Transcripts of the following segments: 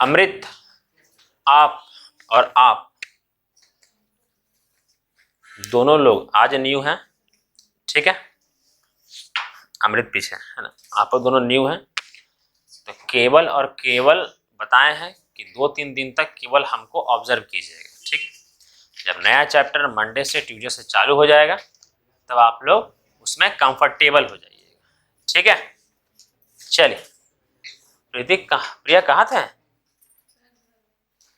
अमृत, आप और आप दोनों लोग आज न्यू हैं, ठीक है। अमृत पीछे है ना, आप दोनों न्यू हैं, तो केवल और केवल बताए हैं कि 2-3 दिन तक केवल हमको ऑब्जर्व कीजिएगा, ठीक है। जब नया चैप्टर मंडे से ट्यूजडे से चालू हो जाएगा तब आप लोग उसमें कंफर्टेबल हो जाइएगा, ठीक है। चलिए, प्रिया कहाँ थे?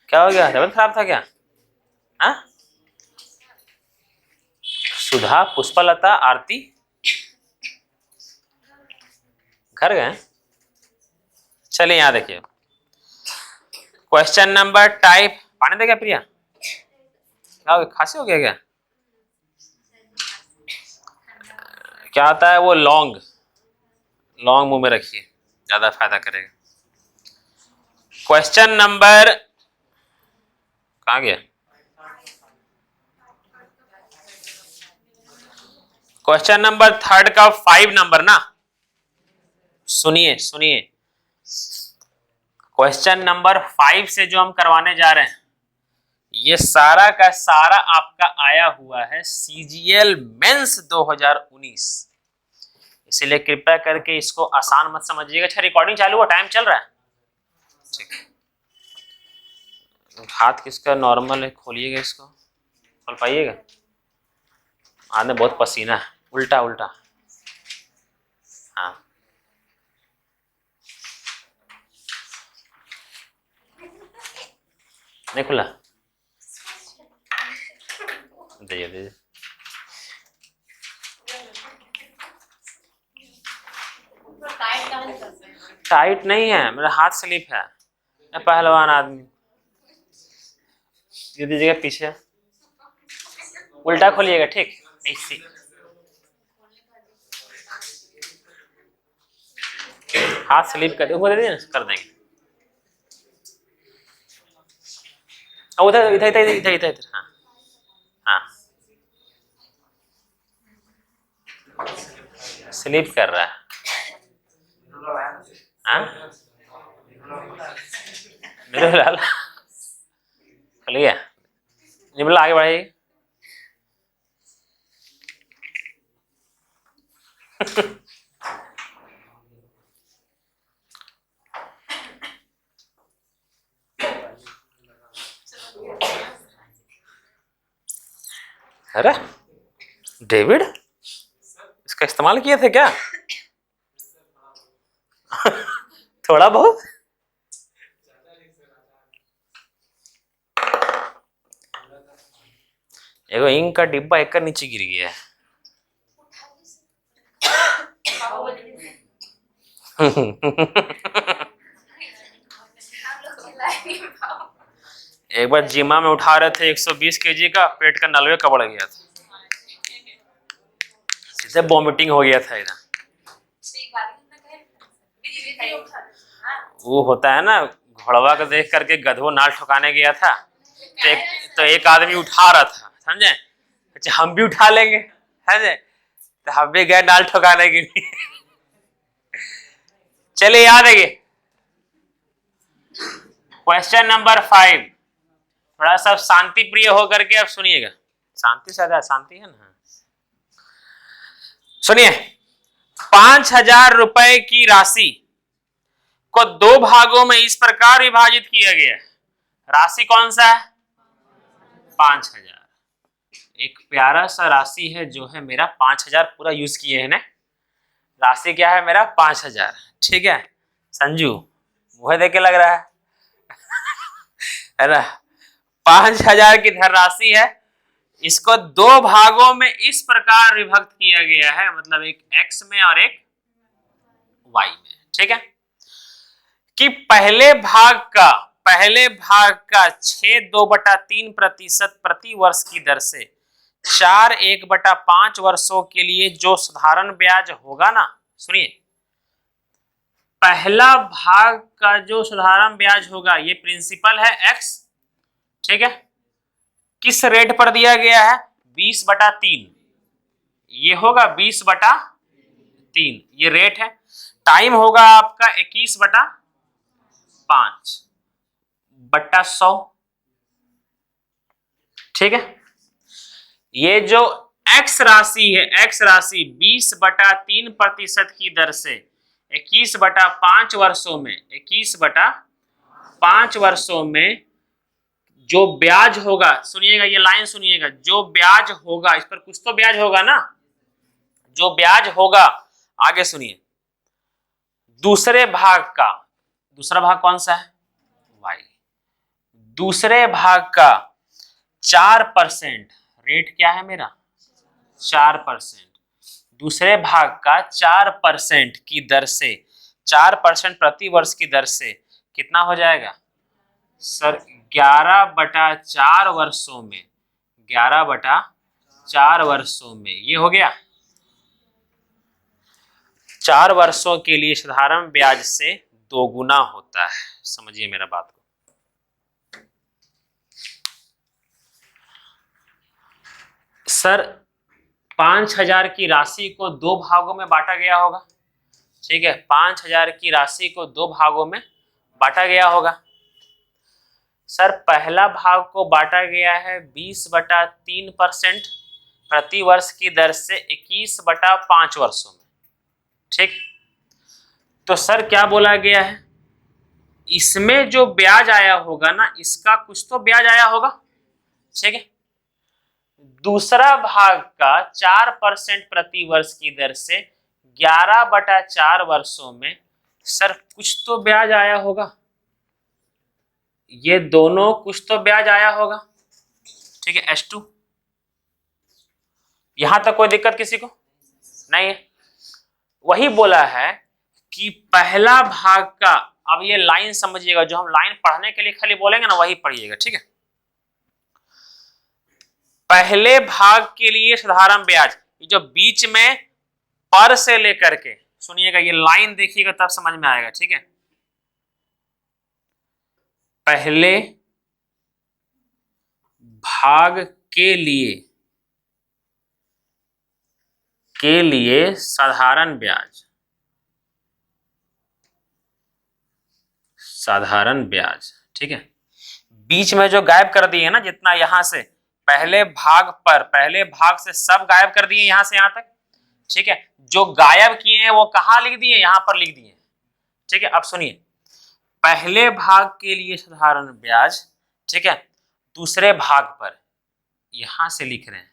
क्या हो गया, तबीयत खराब था क्या? हाँ, सुधा, पुष्पलता, आरती घर गए? चलिए यहाँ देखिए, क्वेश्चन नंबर टाइप, पानी दे क्या प्रिया? क्या हो गया, खांसी हो गया क्या? क्या आता है वो, लौंग, लौंग मुंह में रखिए, ज्यादा फायदा करेगा। क्वेश्चन नंबर कहाँ गया? क्वेश्चन नंबर 3 का 5 नंबर ना, सुनिए सुनिए, क्वेश्चन नंबर 5 से जो हम करवाने जा रहे हैं ये सारा का सारा आपका आया हुआ है CGL मेंस 2019, इसीलिए कृपया करके इसको आसान मत समझिएगा। अच्छा, रिकॉर्डिंग चालू हुआ, टाइम चल रहा है, ठीक। हाथ किसका नॉर्मल है, खोलिएगा इसको, खोल पाइएगा? हाथ में बहुत पसीना है, उल्टा उल्टा, हाँ। नहीं खुला, दीजिए दीजिए। टाइट नहीं है, मेरा हाथ स्लिप है, मैं पहलवान आदमी। ये दीजिएगा पीछे, उल्टा खोलिएगा, ठीक, ऐसे हाथ स्लिप कर दे, कर देंगे। उधर इधर इधर इधर इधर, हाँ हाँ, स्लिप कर रहा है, हाँ मेरे लाल खुलिए, निबला आगे बढ़ाइए। अरे डेविड, इसका इस्तेमाल किए थे क्या? थोड़ा बहुत, एगो इंक का डिब्बा एक नीचे गिर गया है। एक बार जिमा में उठा रहे थे 120 kg का, पेट का 90 का बढ़ गया था, सीधे वॉमिटिंग हो गया था इधर। वो होता है ना, घोड़वा को देख करके गधो नाल ठुकाने गया था, तो एक आदमी उठा रहा था, समझे, अच्छा हम भी उठा लेंगे, समझे, तो हम भी गए नाल ठुकाने के लिए। चलिए याद है, क्वेश्चन नंबर 5, थोड़ा सा शांति प्रिय होकर के अब सुनिएगा, शांति से शांति है ना, सुनिए। 5,000 रुपए की राशि को 2 भागों में इस प्रकार विभाजित किया गया है, राशि कौन सा है? 5,000। एक प्यारा सा राशि है जो है मेरा 5,000, पूरा यूज किए हैं ना, राशि क्या है मेरा 5,000, ठीक है। संजू मुझे देख के लग रहा है ना, 5,000 की धनराशि है, इसको 2 भागों में इस प्रकार विभक्त किया गया है, मतलब एक x में और एक y में, ठीक है, कि पहले भाग का 6.2/3% प्रति वर्ष की दर से 4/1/5 वर्षों के लिए जो साधारण ब्याज होगा ना, सुनिए, पहला भाग का जो साधारण ब्याज होगा, ये प्रिंसिपल है x, ठीक है, किस रेट पर दिया गया है? 20/3, ये होगा 20/3, ये रेट है। टाइम होगा आपका 21/5, बट्टा 100, ठीक है। ये जो x राशि है, x राशि 20/3% की दर से 21/5 वर्षों में 21/5 वर्षों में जो ब्याज होगा, सुनिएगा ये लाइन सुनिएगा, जो ब्याज होगा, इस पर कुछ तो ब्याज होगा ना, जो ब्याज होगा, आगे सुनिए, दूसरे भाग का, दूसरा भाग कौन सा है, y, दूसरे भाग का 4%, रेट क्या है मेरा 4%, दूसरे भाग का 4% की दर से, 4% प्रति वर्ष की दर से कितना हो जाएगा सर, 11/4 वर्षों में, 11/4 वर्षों में, ये हो गया 4 वर्षों के लिए साधारण ब्याज से दोगुना होता है। समझिए मेरा बात को। सर 5,000 की राशि को 2 भागों में बांटा गया होगा, ठीक है, 5,000 की राशि को 2 भागों में बांटा गया होगा। सर पहला भाग को बांटा गया है 20/3% प्रति वर्ष की दर से 21/5 वर्षों में, ठीक। तो सर क्या बोला गया है, इसमें जो ब्याज आया होगा ना, इसका कुछ तो ब्याज आया होगा, ठीक है। दूसरा भाग का 4% प्रति वर्ष की दर से 11/4 वर्षों में सर कुछ तो ब्याज आया होगा, ये दोनों कुछ तो ब्याज आया होगा, ठीक है। H2, यहां तक कोई दिक्कत किसी को नहीं है। वही बोला है कि पहला भाग का, अब ये लाइन समझिएगा, जो हम लाइन पढ़ने के लिए खाली बोलेंगे ना वही पढ़िएगा, ठीक है। पहले भाग के लिए साधारण ब्याज, जो बीच में पर से लेकर के, सुनिएगा ये लाइन देखिएगा तब समझ में आएगा, ठीक है। पहले भाग के लिए साधारण ब्याज, साधारण ब्याज, ठीक है। बीच में जो गायब कर दिए ना, जितना यहां से पहले भाग पर, पहले भाग से सब गायब कर दिए यहां से यहां तक, ठीक है। जो गायब किए हैं वो कहां लिख दिए, यहां पर लिख दिए, ठीक है। अब सुनिए, पहले भाग के लिए साधारण ब्याज, ठीक है, दूसरे भाग पर यहां से लिख रहे हैं,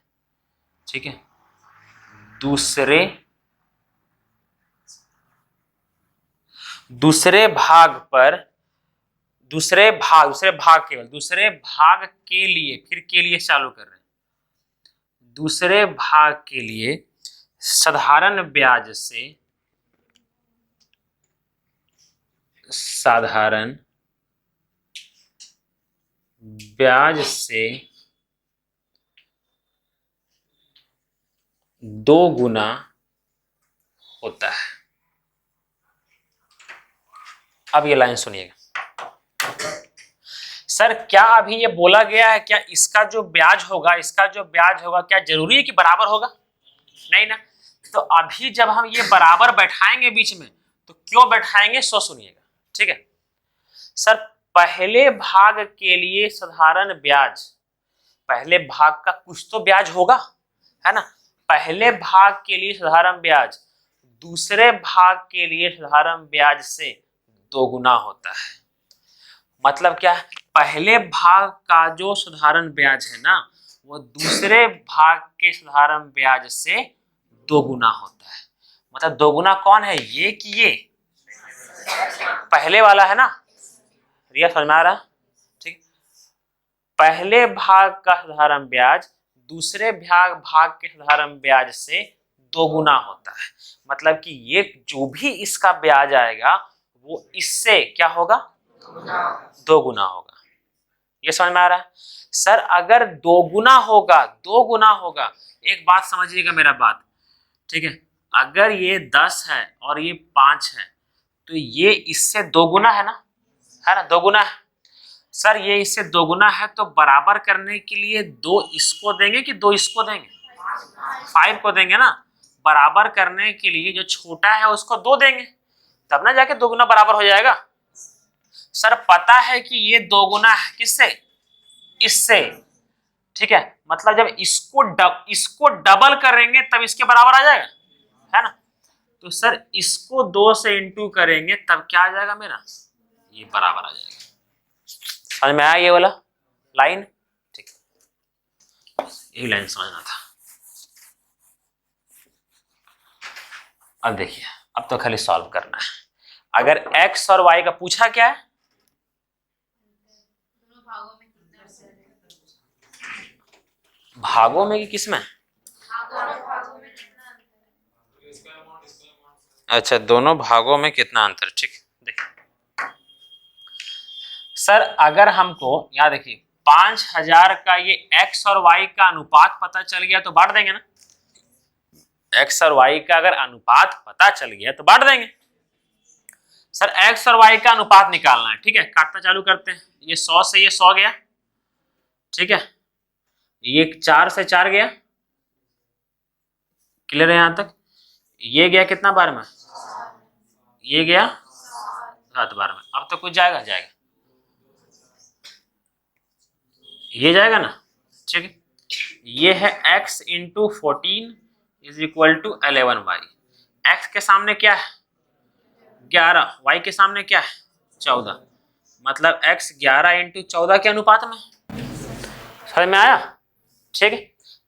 ठीक है, दूसरे भाग पर, दूसरे भाग केवल दूसरे भाग के लिए, फिर के लिए चालू कर रहे हैं, दूसरे भाग के लिए साधारण ब्याज से, साधारण ब्याज से 2 गुना होता है। अब ये लाइन सुनिएगा, सर क्या अभी ये बोला गया है, क्या इसका जो ब्याज होगा, इसका जो ब्याज होगा क्या जरूरी है कि बराबर होगा, नहीं ना। तो अभी जब हम ये बराबर बैठाएंगे बीच में, तो क्यों बैठाएंगे सो सुनिएगा, ठीक है। सर पहले भाग के लिए साधारण ब्याज, पहले भाग का कुछ तो ब्याज होगा, है ना। पहले भाग के लिए साधारण ब्याज दूसरे भाग के लिए साधारण ब्याज से 2 गुना होता है। मतलब क्या है, पहले भाग का जो साधारण ब्याज है ना, वो दूसरे भाग के साधारण ब्याज से 2 गुना होता है। मतलब 2 गुना कौन है, ये कि ये पहले वाला है ना, रिया समझ में आ रहा, ठीक। पहले भाग का साधारण ब्याज दूसरे भाग के साधारण ब्याज से 2 गुना होता है। मतलब कि ये जो भी इसका ब्याज आएगा वो इससे क्या होगा, 2 गुना होगा। ये समझ में आ रहा है। सर अगर 2 गुना होगा, 2 गुना होगा, एक बात समझिएगा मेरा बात, ठीक है। अगर ये 10 है और ये 5 है, तो ये इससे 2 गुना है ना, 2 गुना है। सर ये इससे 2 गुना है, तो बराबर करने के लिए 2 इसको देंगे कि 2 इसको देंगे, 5 को देंगे ना। बराबर करने के लिए जो छोटा है उसको 2 देंगे, तब ना जाके 2 गुना बराबर हो जाएगा। सर पता है कि ये दोगुना है किससे, इससे, ठीक है, मतलब जब इसको डबल करेंगे तब इसके बराबर आ जाएगा, है ना। तो सर इसको 2 से इंटू करेंगे तब क्या आ जाएगा मेरा, ये बराबर आ जाएगा। समझ में आया ये वाला लाइन, ठीक, यही लाइन समझना था। अब देखिए, अब तो खाली सॉल्व करना है। अगर x और y का पूछा क्या है, भागों में कि किसमें, अच्छा दोनों भागों में कितना अंतर, ठीक। देखिए सर अगर हमको यहाँ देखिए 5000 का ये x और y का अनुपात पता चल गया तो बांट देंगे ना, x और y का अगर अनुपात पता चल गया तो बांट देंगे। सर x और y का अनुपात निकालना है, ठीक है, काटना चालू करते हैं। ये 100 से ये 100 गया, ठीक है, ये 4 से 4 गया, क्लियर है यहां तक। ये गया कितना बार में, ये गया 7 बार में। अब तो कुछ जाएगा, जाएगा, ये जाएगा ना, ठीक है। ये है x into 14 is equal to 11y। x के सामने क्या है 11, y के सामने क्या है 14, मतलब x 11 इंटू 14 के अनुपात में। समझ में आया, ठीक है।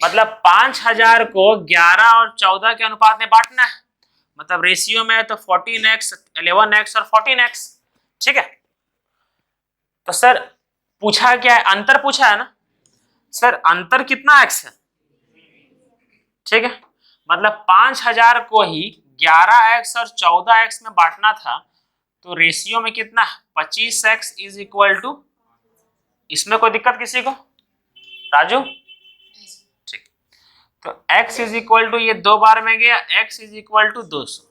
मतलब 5000 को 11 और 14 के अनुपात में बांटना है, मतलब रेशियो में है तो 14x 11x और 14x, ठीक है। तो सर पूछा क्या है, अंतर पूछा है ना, सर अंतर कितना x है, ठीक है, मतलब 5000 को ही 11x और 14x में बांटना था, तो रेशियो में कितना 25x इज इक्वल टू, इसमें कोई दिक्कत किसी को, राजू, ठीक। तो x इज इक्वल टू ये 2 बार में गया, x is equal to 200।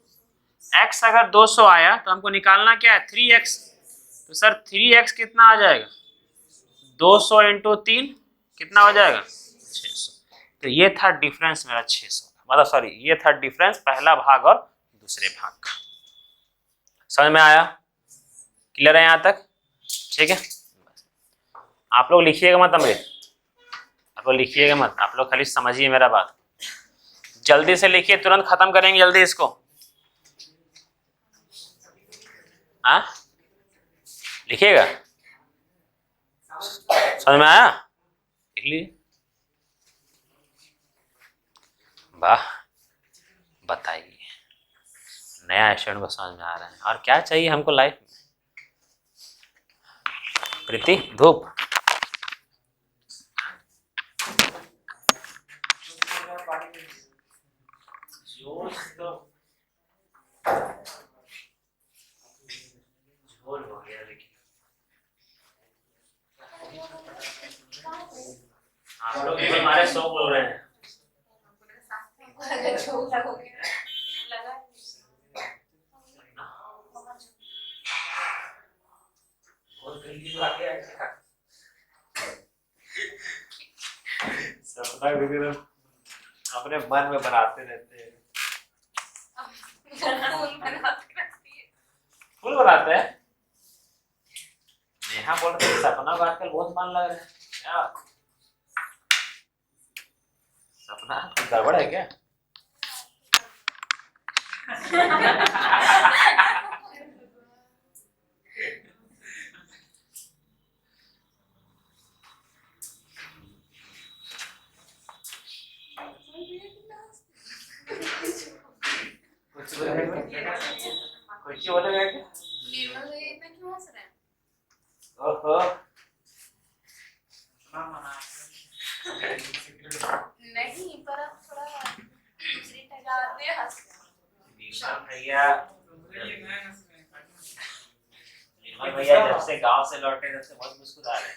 x अगर 200 आया तो हमको निकालना क्या है 3x, तो सर 3x कितना आ जाएगा 200 इंटू 3 कितना हो जाएगा 600। तो ये था डिफरेंस मेरा 600, मतलब सॉरी ये था डिफरेंस पहला भाग और दूसरे भाग का। समझ में आया, क्लियर है यहां तक, ठीक है। आप लोग लिखिएगा मत अमृत, आप लोग लिखिएगा मत, आप लोग खाली समझिए मेरा बात, जल्दी से लिखिए, तुरंत खत्म करेंगे जल्दी इसको। हाँ लिखिएगा, समझ में आया, लिख लीजिए। वाह, बताइए नया स्टूडेंट को समझ में आ रहा है, और क्या चाहिए हमको लाइफ में। प्रीति धूप, आप लोग हमारे 100 बोल रहे हैं। सपना अपने मन में बनाते रहते हैं, फूल बनाते हैं। नेहा बोल रही है सपना को आजकल बहुत मन लग रहा है, क्या सपना गड़बड़ है क्या? कुछ बोलेगा क्या? ओहो नहीं पर अब थोड़ा दूसरी भैया, भैया जब से गांव से लौटे तब से बहुत मुस्कुरा रहे हैं।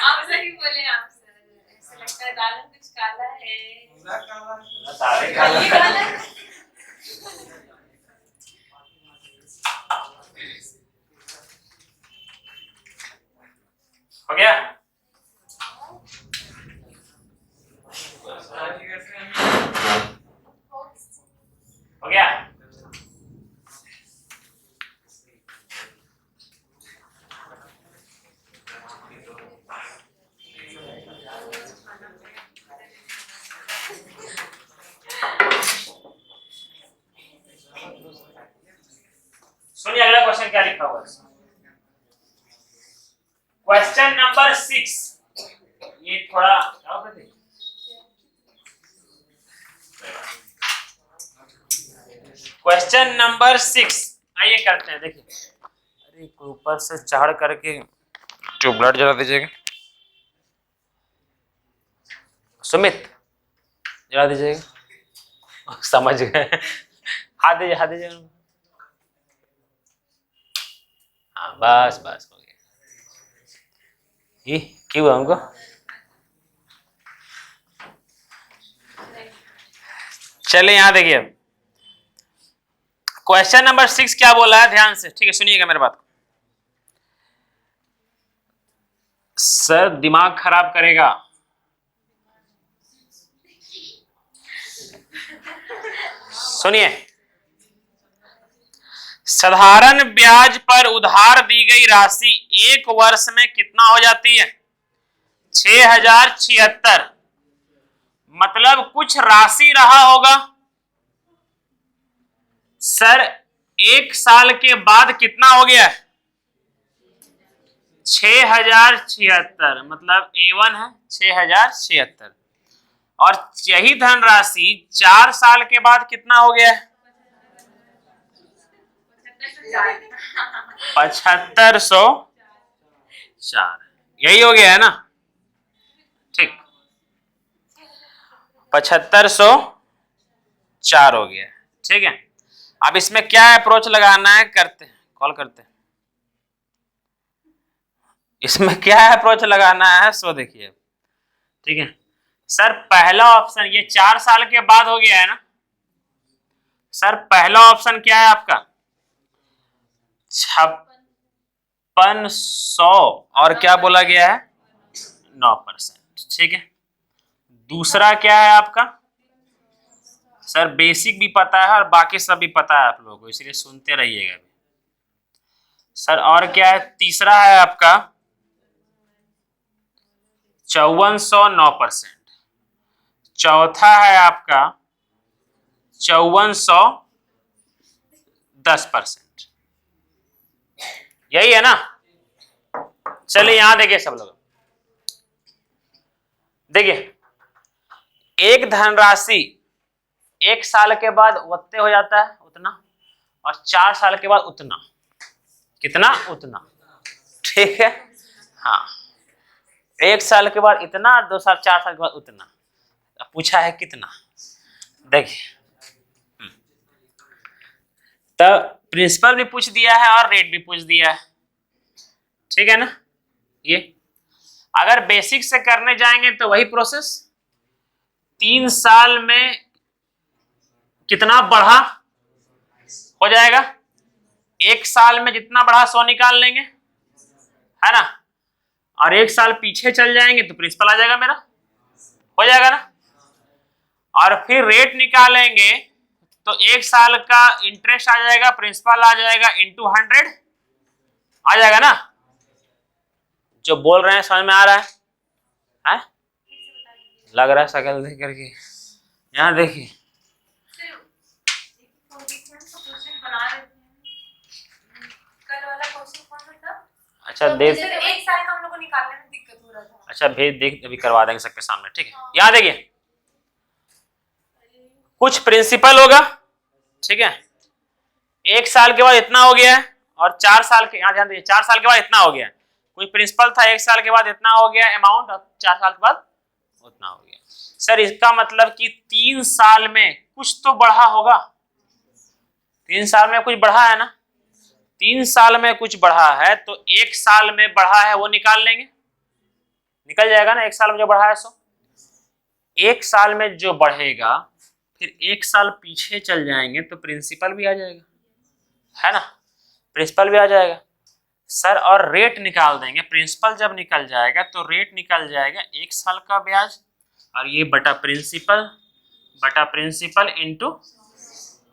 आप सही बोले, आप ऐसा लगता है दाल में कुछ काला है, दाढ़ी काला है। हो गया, हो गया। 6, ये थोड़ा क्वेश्चन नंबर 6 आइए करते हैं। देखिए, अरे कोई ऊपर से चढ़ करके ट्यूबलाइट जला दीजिएगा। सुमित जला दीजिएगा। समझ गए? हाथ दीजिए, हाथ दीजिए। हाँ बस बस हो गया। ये क्यों हुआ हमको? चलिए यहाँ देखिए, क्वेश्चन नंबर 6 क्या बोला है, ध्यान से, ठीक है, सुनिएगा मेरे बात को। सर दिमाग खराब करेगा। सुनिए, साधारण ब्याज पर उधार दी गई राशि 1 वर्ष में कितना हो जाती है? 6076। मतलब कुछ राशि रहा होगा। सर 1 साल के बाद कितना हो गया? 6076। मतलब A1 है 6076, और यही धनराशि 4 साल के बाद कितना हो गया? 7504। यही हो गया है ना? ठीक, 7504 हो गया। ठीक है, अब इसमें क्या अप्रोच लगाना है, करते हैं, कॉल करते हैं। इसमें क्या अप्रोच लगाना है सो देखिए। ठीक है सर, पहला ऑप्शन ये 4 साल के बाद हो गया है ना सर। पहला ऑप्शन क्या है आपका? 5600, और क्या बोला गया है? 9%। ठीक है, दूसरा क्या है आपका? सर बेसिक भी पता है और बाकी सब भी पता है आप लोगों को, इसलिए सुनते रहिएगा सर। और क्या है? तीसरा है आपका 5400 9%। चौथा है आपका 5400 10%। यही है ना? चलिए यहां देखिए सब लोग, देखिए एक धनराशि 1 साल के बाद उतने हो जाता है उतना, और 4 साल के बाद उतना। कितना? उतना। ठीक है, हाँ, 1 साल के बाद इतना, 2 साल 4 साल के बाद उतना। पूछा है कितना? देखिए, तब प्रिंसिपल भी पूछ दिया है और रेट भी पूछ दिया है। ठीक है ना? ये अगर बेसिक से करने जाएंगे तो वही प्रोसेस, 3 साल में कितना बढ़ा हो जाएगा, 1 साल में जितना बढ़ा 100 निकाल लेंगे, है ना? और 1 साल पीछे चल जाएंगे तो प्रिंसिपल आ जाएगा मेरा, हो जाएगा ना? और फिर रेट निकालेंगे तो 1 साल का इंटरेस्ट आ जाएगा, प्रिंसिपल आ जाएगा, इंटू 100 आ जाएगा ना? जो बोल रहे हैं समझ में आ रहा है? लग रहा है शकल देख करके। यहाँ देखिए, अच्छा देख, 1 साल का हम लोग को निकालने में दिक्कत हो रहा था। अच्छा भेज देख, अभी करवा देंगे सबके सामने। ठीक है, यहाँ देखिए कुछ प्रिंसिपल होगा। ठीक है, 1 साल के बाद इतना हो गया है, और 4 साल के, यहाँ ध्यान दीजिए, 4 साल के बाद इतना हो गया। कोई प्रिंसिपल था 1 साल के बाद इतना हो गया अमाउंट, और 4 साल के बाद उतना हो गया। सर इसका मतलब कि 3 साल में कुछ तो बढ़ा होगा। 3 साल में कुछ बढ़ा है ना? 3 साल में कुछ बढ़ा है तो 1 साल में बढ़ा है वो निकाल लेंगे, निकल जाएगा ना? 1 साल में जो बढ़ा है सो 1 साल में जो बढ़ेगा, फिर 1 साल पीछे चल जाएंगे तो प्रिंसिपल भी आ जाएगा, है ना? प्रिंसिपल भी आ जाएगा सर, और रेट निकाल देंगे। प्रिंसिपल जब निकल जाएगा तो रेट निकल जाएगा 1 साल का ब्याज, और ये बटा प्रिंसिपल इंटू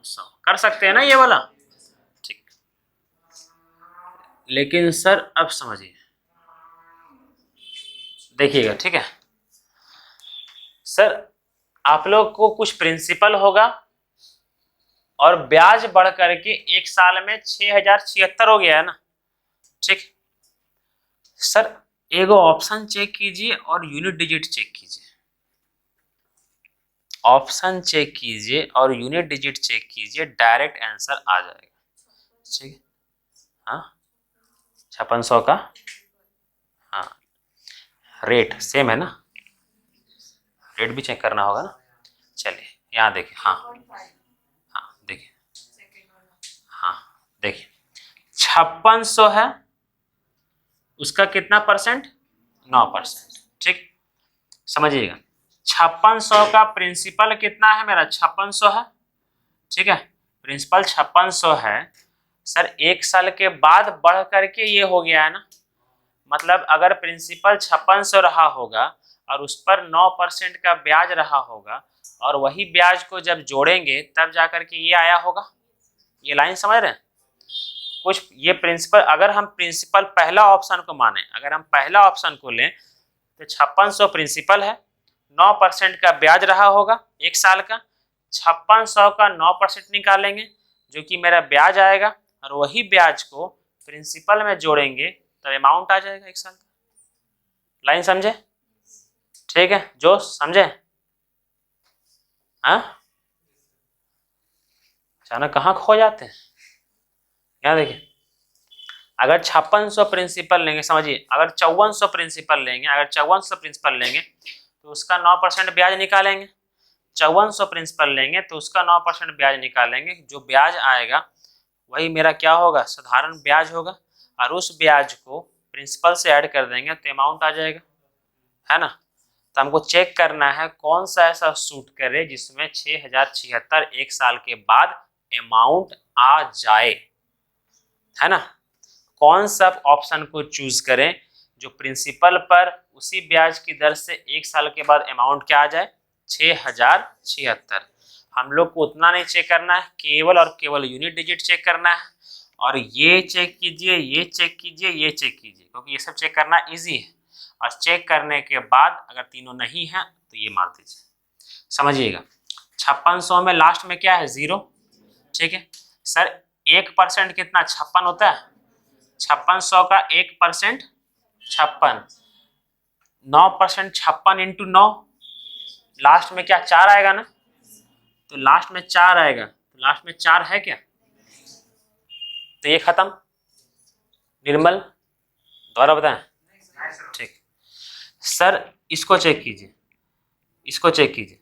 100। कर सकते हैं ना ये वाला? ठीक, लेकिन सर अब समझिए, देखिएगा। ठीक है सर, आप लोग को कुछ प्रिंसिपल होगा और ब्याज बढ़ करके 1 साल में 6076 हो गया है ना? ठीक सर, एगो ऑप्शन चेक कीजिए और यूनिट डिजिट चेक कीजिए। ऑप्शन चेक कीजिए और यूनिट डिजिट चेक कीजिए, डायरेक्ट आंसर आ जाएगा। ठीक है, हाँ 5600 का, हाँ रेट सेम है ना, रेट भी चेक करना होगा ना। चलिए यहाँ देखिए, हाँ हाँ देखिए, हाँ देखिए 5600 है, उसका कितना परसेंट, 9%। ठीक, समझिएगा 5600 का प्रिंसिपल कितना है मेरा, 5600 है। ठीक है, प्रिंसिपल 5600 है सर, 1 साल के बाद बढ़ करके ये हो गया है ना, मतलब अगर प्रिंसिपल 5600 रहा होगा और उस पर 9% का ब्याज रहा होगा और वही ब्याज को जब जोड़ेंगे तब जाकर के ये आया होगा। ये लाइन समझ रहे हैं कुछ, ये प्रिंसिपल, अगर हम प्रिंसिपल पहला ऑप्शन को माने, अगर हम पहला ऑप्शन को लें तो 5600 प्रिंसिपल है, 9% का ब्याज रहा होगा 1 साल का, 5600 का 9% निकालेंगे जो कि मेरा ब्याज आएगा और वही ब्याज को प्रिंसिपल में जोड़ेंगे तब अमाउंट आ जाएगा 1 साल का। लाइन समझे? ठीक है, जो समझे? हाँ अचानक कहाँ खो जाते हैं। यहाँ देखिए, अगर 5600 प्रिंसिपल लेंगे, समझिए अगर 5400 प्रिंसिपल लेंगे, अगर 5400 प्रिंसिपल लेंगे तो उसका 9% ब्याज निकालेंगे, 5400 प्रिंसिपल लेंगे तो उसका 9% ब्याज निकालेंगे, जो ब्याज आएगा वही मेरा क्या होगा, साधारण ब्याज होगा, और उस ब्याज को प्रिंसिपल से ऐड कर देंगे तो अमाउंट आ जाएगा, है ना। तो हमको चेक करना है कौन सा ऐसा सूट करे जिसमें 6076 1 साल के बाद अमाउंट आ जाए, है ना। कौन सा ऑप्शन को चूज करें जो प्रिंसिपल पर उसी ब्याज की दर से 1 साल के बाद अमाउंट क्या आ जाए, 6076। हम लोग को उतना नहीं चेक करना है, केवल और केवल यूनिट डिजिट चेक करना है, और ये चेक कीजिए, ये चेक कीजिए, ये चेक कीजिए, क्योंकि ये सब चेक करना इजी है। और चेक करने के बाद अगर तीनों नहीं है तो ये मार दीजिए। समझिएगा 5600 में लास्ट में क्या है, 0। ठीक है सर, 1% कितना, 56 होता है, 5600 का 1% 56, 9% 56 इंटू 9, लास्ट में क्या 4 आएगा ना, तो लास्ट में 4 आएगा, तो लास्ट में 4 है क्या, तो ये खत्म। निर्मल दोबारा बताएं। ठीक सर, इसको चेक कीजिए, इसको चेक कीजिए,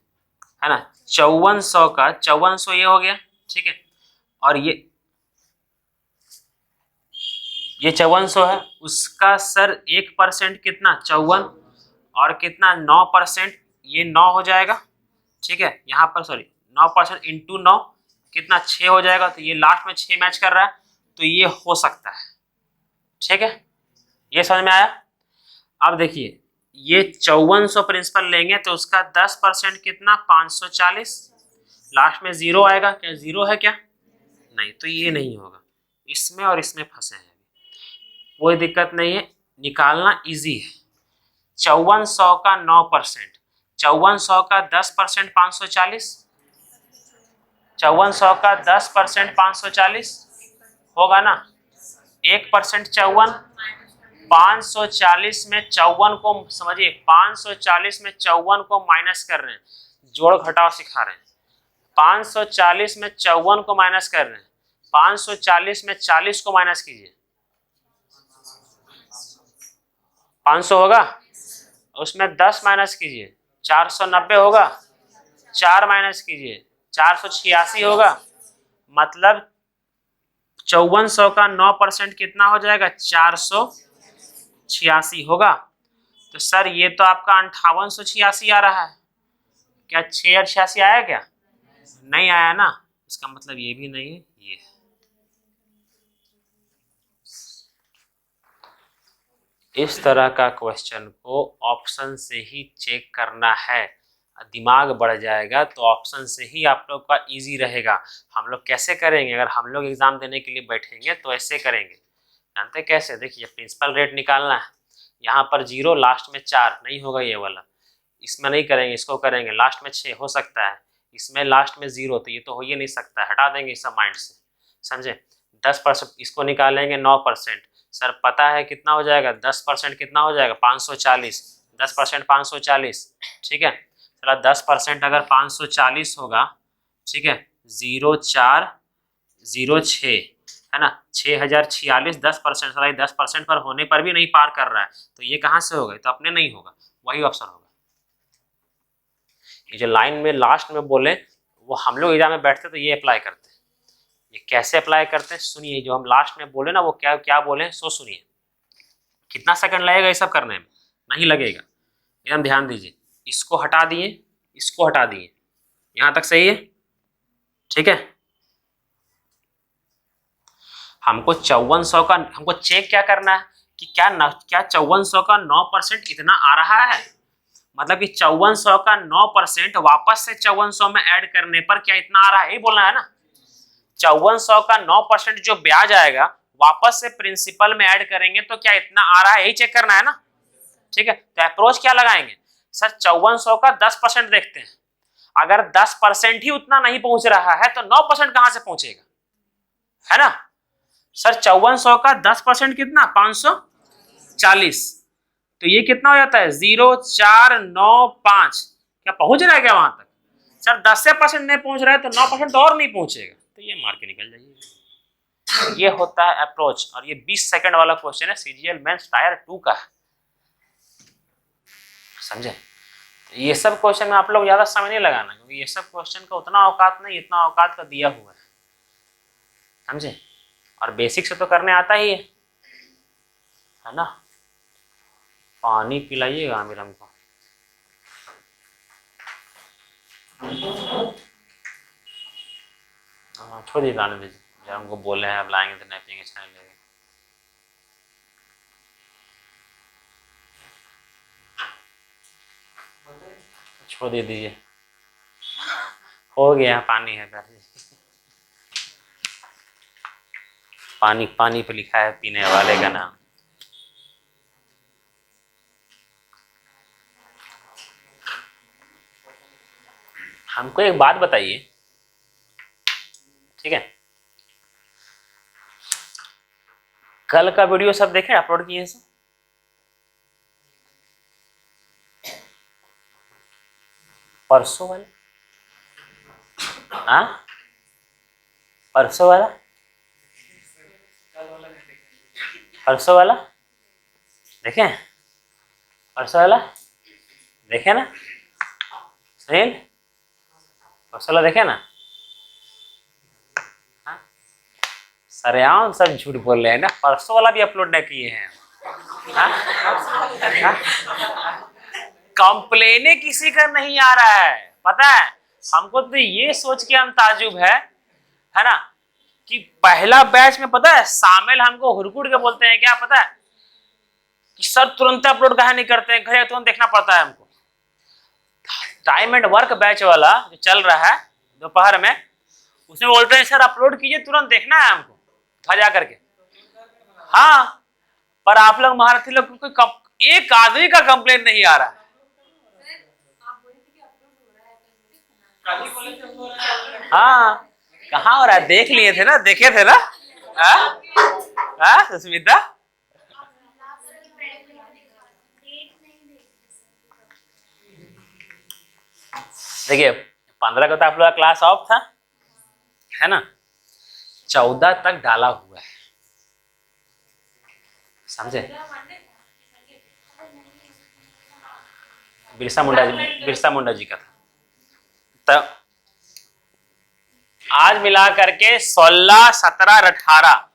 है ना। 5400 का 5400 ये हो गया, ठीक है, और ये 5400 है, उसका सर 1% कितना 54, और कितना 9%, ये 9 हो जाएगा। ठीक है, यहाँ पर सॉरी 9% इंटू 9 कितना 6 हो जाएगा, तो ये लास्ट में 6 मैच कर रहा है, तो ये हो सकता है। ठीक है, ये समझ में आया। अब देखिए, ये 5400 प्रिंसिपल लेंगे तो उसका 10% कितना 540, लास्ट में 0 आएगा, क्या 0 है क्या, नहीं, तो ये नहीं होगा, इसमें और इसमें फंसे हैं, कोई दिक्कत नहीं है, निकालना इजी है। 5400 का 9%, 5400 का 10% 540, 5400 का 10% 540 होगा ना, 1% 54, 540 में 54 को समझिए, 540 में 54 को माइनस कर रहे हैं, जोड़ घटाव सिखा रहे हैं, 540 में 54 को माइनस कर रहे हैं, 540 में 40 को माइनस कीजिए, 500 होगा, उसमें 10 माइनस कीजिए, 490 होगा, 4 माइनस कीजिए, 486 होगा, मतलब 5400 का 9% कितना हो जाएगा, 486 होगा। तो सर ये तो आपका 5886 आ रहा है, क्या 686 आया क्या, नहीं आया ना, इसका मतलब ये भी नहीं है, ये है। इस तरह का क्वेश्चन को ऑप्शन से ही चेक करना है, दिमाग बढ़ जाएगा तो ऑप्शन से ही आप लोग का इजी रहेगा। हम लोग कैसे करेंगे, अगर हम लोग एग्जाम देने के लिए बैठेंगे तो ऐसे करेंगे, जानते कैसे, देखिए प्रिंसिपल रेट निकालना है, यहाँ पर 0 लास्ट में 4 नहीं होगा, ये वाला इसमें नहीं करेंगे, इसको करेंगे, लास्ट में 6 हो सकता है, इसमें लास्ट में 0, तो ये तो हो ही नहीं सकता, हटा देंगे सब माइंड से, समझे। 10% इसको निकालेंगे, 9%, सर पता है कितना हो जाएगा, 10% कितना हो जाएगा, 540, 10% 540, ठीक है। चला 10% अगर 540 होगा, ठीक है, 0406 है ना, 6046, 10%, सर 10% पर होने पर भी नहीं पार कर रहा है, तो ये कहाँ से होगा, तो अपने नहीं होगा, वही ऑप्शन होगा। ये जो लाइन में लास्ट में बोले वो हम लोग एग्जाम में बैठते तो ये अप्लाई करते हैं। ये कैसे अप्लाई करते हैं सुनिए, जो हम लास्ट में बोले ना वो क्या क्या बोले सो सुनिए। कितना सेकंड लगेगा ये सब करने में, नहीं लगेगा, एकदम ध्यान दीजिए। इसको हटा दिए, इसको हटा दिए, यहां तक सही है, ठीक है। हमको 5400 का, हमको चेक क्या करना है कि क्या 5400 का 9% इतना आ रहा है, मतलब कि 5400 का 9% वापस से 5400 में ऐड करने पर क्या इतना आ रहा है, यही बोलना है ना। 5400 का 9% जो ब्याज आएगा वापस से प्रिंसिपल में ऐड करेंगे तो क्या इतना आ रहा है, यही चेक करना है ना, ठीक है। तो अप्रोच क्या लगाएंगे, सर 5400 का 10% देखते हैं, अगर 10% ही उतना नहीं पहुंच रहा है तो 9% कहां से पहुंचेगा, है ना। सर 5400 का 10% कितना, 540, तो ये कितना हो जाता है 0495, क्या पहुंच रहा है क्या वहां तक। सर 10% नहीं पहुंच रहा है तो 9% तो और नहीं पहुंचेगा, तो ये मार के निकल जाइए। ये होता है अप्रोच, और ये 20 सेकंड वाला क्वेश्चन है, सीजीएल मेंस टायर 2 का, समझे। ये सब क्वेश्चन में आप लोग ज्यादा समय नहीं लगाना, क्योंकि ये सब क्वेश्चन का उतना औकात नहीं, इतना औकात का दिया हुआ है, समझे। और बेसिक से तो करने आता ही है ना। पानी पिलाइएगा आमिर हमको। छोड़ दीजिए, लाने दीजिए, जब हमको बोले हैं अब लाएंगे तो नहीं पियेंगे, अच्छा नहीं लगेगा। छोड़ दीजिए, हो गया, पानी है, पानी, पानी पे लिखा है पीने वाले का नाम। हमको एक बात बताइए, ठीक है, कल का वीडियो सब देखे, अपलोड किए हैं, परसों वाला, हाँ परसों वाला, परसों वाला देखे, परसों वाला देखे ना सुनील, परसों वाला देखे ना। सरेआम सब झूठ बोल रहे हैं ना, परसों वाला भी अपलोड नहीं किए हैं। कंप्लेने किसी का नहीं आ रहा है, पता है हमको तो ये सोच के हम ताजुब है ना, कि पहला बैच में पता है शामिल हमको हुरकुड़ के बोलते हैं, क्या पता है कि सर तुरंत अपलोड कहा नहीं करते हैं, घर तुरंत देखना पड़ता है हमको। टाइम एंड वर्क बैच वाला जो चल रहा है दोपहर में, उसमें बोलते हैं सर अपलोड कीजिए, तुरंत देखना है हमको घर जा करके। हाँ, पर आप लोग महारथी लोग को एक आदमी का कंप्लेन नहीं आ रहा है। हाँ, कहाँ हो रहा है, देख लिए थे ना, देखे थे ना, सुस्मिता। देखिए 15 को तो आप लोग का क्लास ऑफ था, है ना, 14 तक डाला हुआ है, समझे। बिरसा मुंडा जी का था, तो आज मिला करके 16, 17 और 18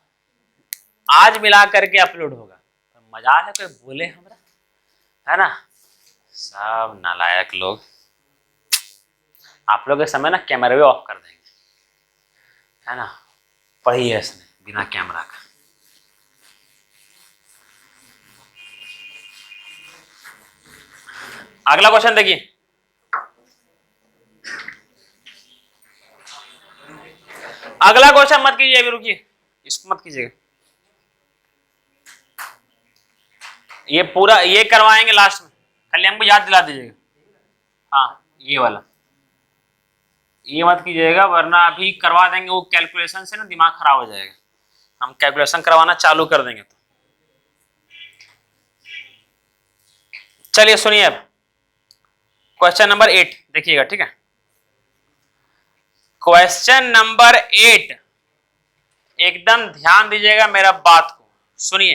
आज मिला करके अपलोड होगा, तो मजा है कोई बोले हमरा, है ना। सब नालायक लोग, आप लोग के समय ना कैमरा भी ऑफ कर देंगे, है ना, पढ़िए इसने बिना कैमरा का। अगला क्वेश्चन देखिए, अगला क्वेश्चन मत कीजिए, अभी रुकिए, इसको मत कीजिएगा, ये पूरा ये करवाएंगे लास्ट में, खाली हमको याद दिला दीजिएगा। हाँ ये वाला ये मत कीजिएगा, वरना अभी करवा देंगे वो कैलकुलेशन से ना दिमाग खराब हो जाएगा, हम कैलकुलेशन करवाना चालू कर देंगे तो चलिए सुनिए अब क्वेश्चन नंबर 8 देखिएगा, ठीक है। क्वेश्चन नंबर 8, एकदम ध्यान दीजिएगा मेरा बात को, सुनिए।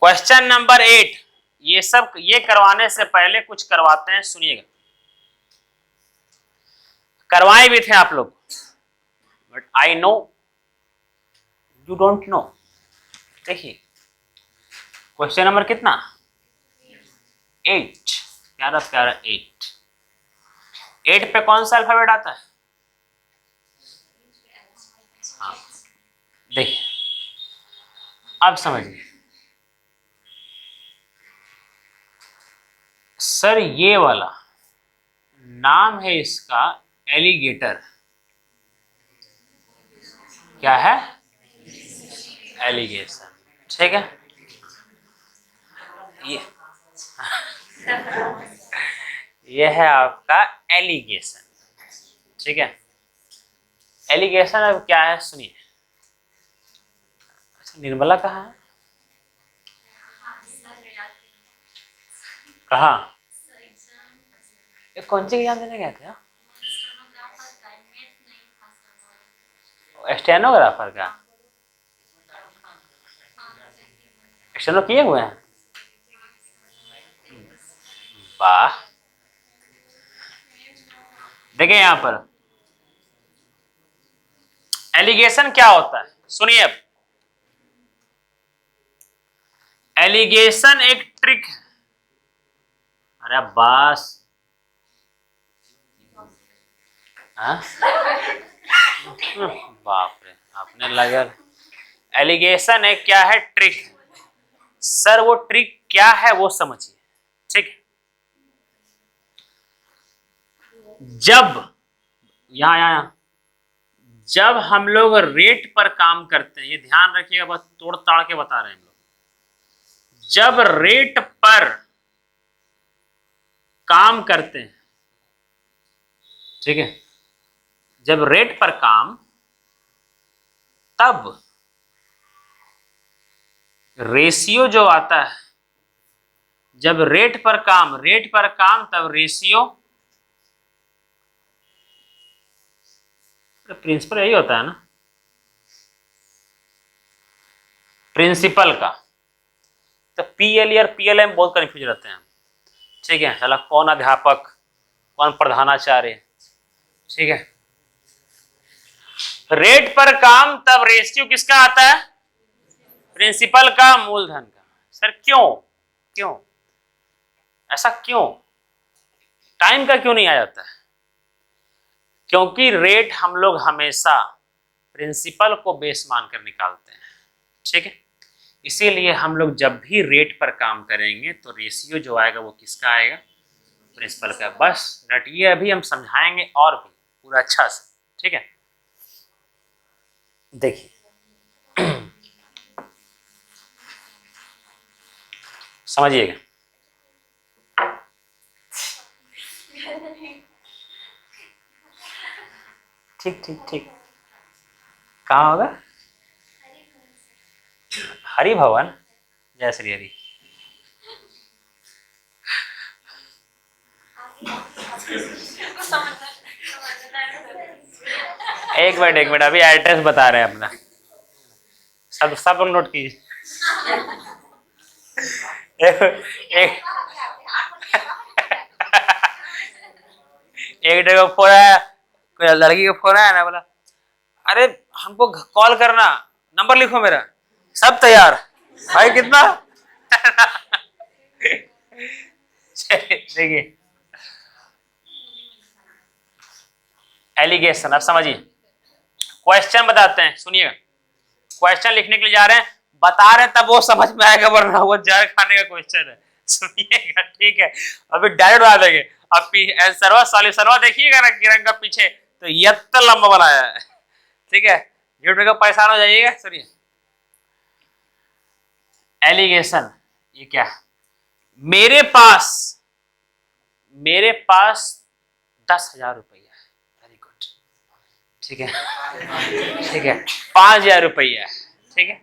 क्वेश्चन नंबर 8, ये करवाने से पहले कुछ करवाते हैं, सुनिएगा। करवाए भी थे आप लोग, but I know you don't know. देखिए क्वेश्चन नंबर कितना, 8, प्यारा प्यारा 8। 8 पे कौन सा अल्फाबेट आता है? हाँ देखिए, अब समझिए। सर ये वाला नाम है इसका एलिगेटर। क्या है? एलिगेशन, ठीक है। ये है आपका एलिगेशन, ठीक है। एलिगेशन अब क्या है सुनिए। अच्छा निर्मला कहाँ है? कहाँ? ये कौन सी एग्जाम देने गए थे? स्टेनोग्राफर का स्टेनो किए हुए हैं? वाह। देखिए यहां पर एलिगेशन क्या होता है, सुनिए अब। एलिगेशन एक ट्रिक है। अरे बस हाँ? बाप रे, आपने लगा। एलिगेशन एक क्या है, ट्रिक। सर वो ट्रिक क्या है वो समझिए, ठीक है। जब यहां जब हम लोग रेट पर काम करते हैं, ये ध्यान रखिएगा, बस तोड़ ताड़ के बता रहे हैं हम लोग। जब रेट पर काम करते हैं, ठीक है, जब रेट पर काम, तब रेशियो जो आता है, जब रेट पर काम तब रेशियो, प्रिंसिपल यही होता है ना, प्रिंसिपल का। तो पीएलई और पीएलएम बहुत कंफ्यूज रहते हैं, ठीक है। चला कौन अध्यापक, कौन प्रधानाचार्य, ठीक है। रेट पर काम तब रेशियो किसका आता है? प्रिंसिपल का, मूलधन का। सर क्यों ऐसा क्यों? टाइम का क्यों नहीं आ जाता है? क्योंकि रेट हम लोग हमेशा प्रिंसिपल को बेस मानकर निकालते हैं, ठीक है। इसीलिए हम लोग जब भी रेट पर काम करेंगे तो रेशियो जो आएगा वो किसका आएगा? प्रिंसिपल का। बस रटिए, अभी हम समझाएंगे और भी पूरा अच्छा से, ठीक है। देखिए समझिएगा। ठीक कहाँ होगा? हरि भवन। जय श्री हरि। एक मिनट अभी एड्रेस बता रहे हैं अपना, सब लोग नोट कीजिए। एक जगह फोन आया, कोई लड़की का फोन आया ना, बोला अरे हमको कॉल करना, नंबर लिखो मेरा। सब तैयार भाई, कितना? देखिए एलिगेशन, अब समझिए। क्वेश्चन बताते हैं, सुनिएगा। क्वेश्चन लिखने के लिए जा रहे हैं, बता रहे तब वो समझ में आएगा, वरना वो जहर खाने का क्वेश्चन है। सुनिएगा, ठीक है। अभी डायरेक्ट बता देंगे। अब आंसरवा सॉल्यूशनवा देखिएगा ना किरण का पीछे, तो यत्त लंबा बनाया है, ठीक है। झूठ में परेशान हो जाइएगा। सुनिए एलिगेशन ये क्या है। मेरे पास 10,000 रुपया है, वेरी गुड, ठीक है, ठीक है। 5,000 रुपया है, ठीक है।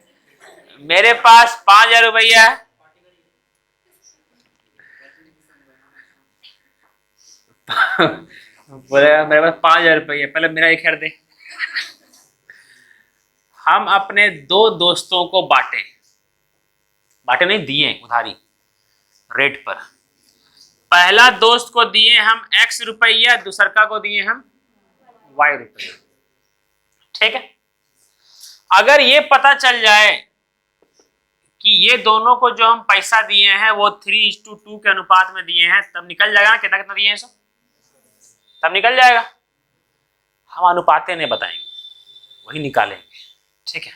मेरे पास 5,000 रुपया है, बोलेगा मेरे पास 5,000 रुपये, पहले मेरा 1,000 दे। हम अपने दो दोस्तों को बांटे, बांटे नहीं दिए उधारी रेट पर। पहला दोस्त को दिए हम X रुपया, दूसरका को दिए हम Y रुपया। ठीक है, अगर ये पता चल जाए कि ये दोनों को जो हम पैसा दिए हैं वो 3:2 के अनुपात में दिए हैं, तब निकल जाएगा ना कितना कितना दिए हैं सब, तब निकल जाएगा। हम अनुपातें नहीं बताएंगे, वही निकालेंगे। ठीक है,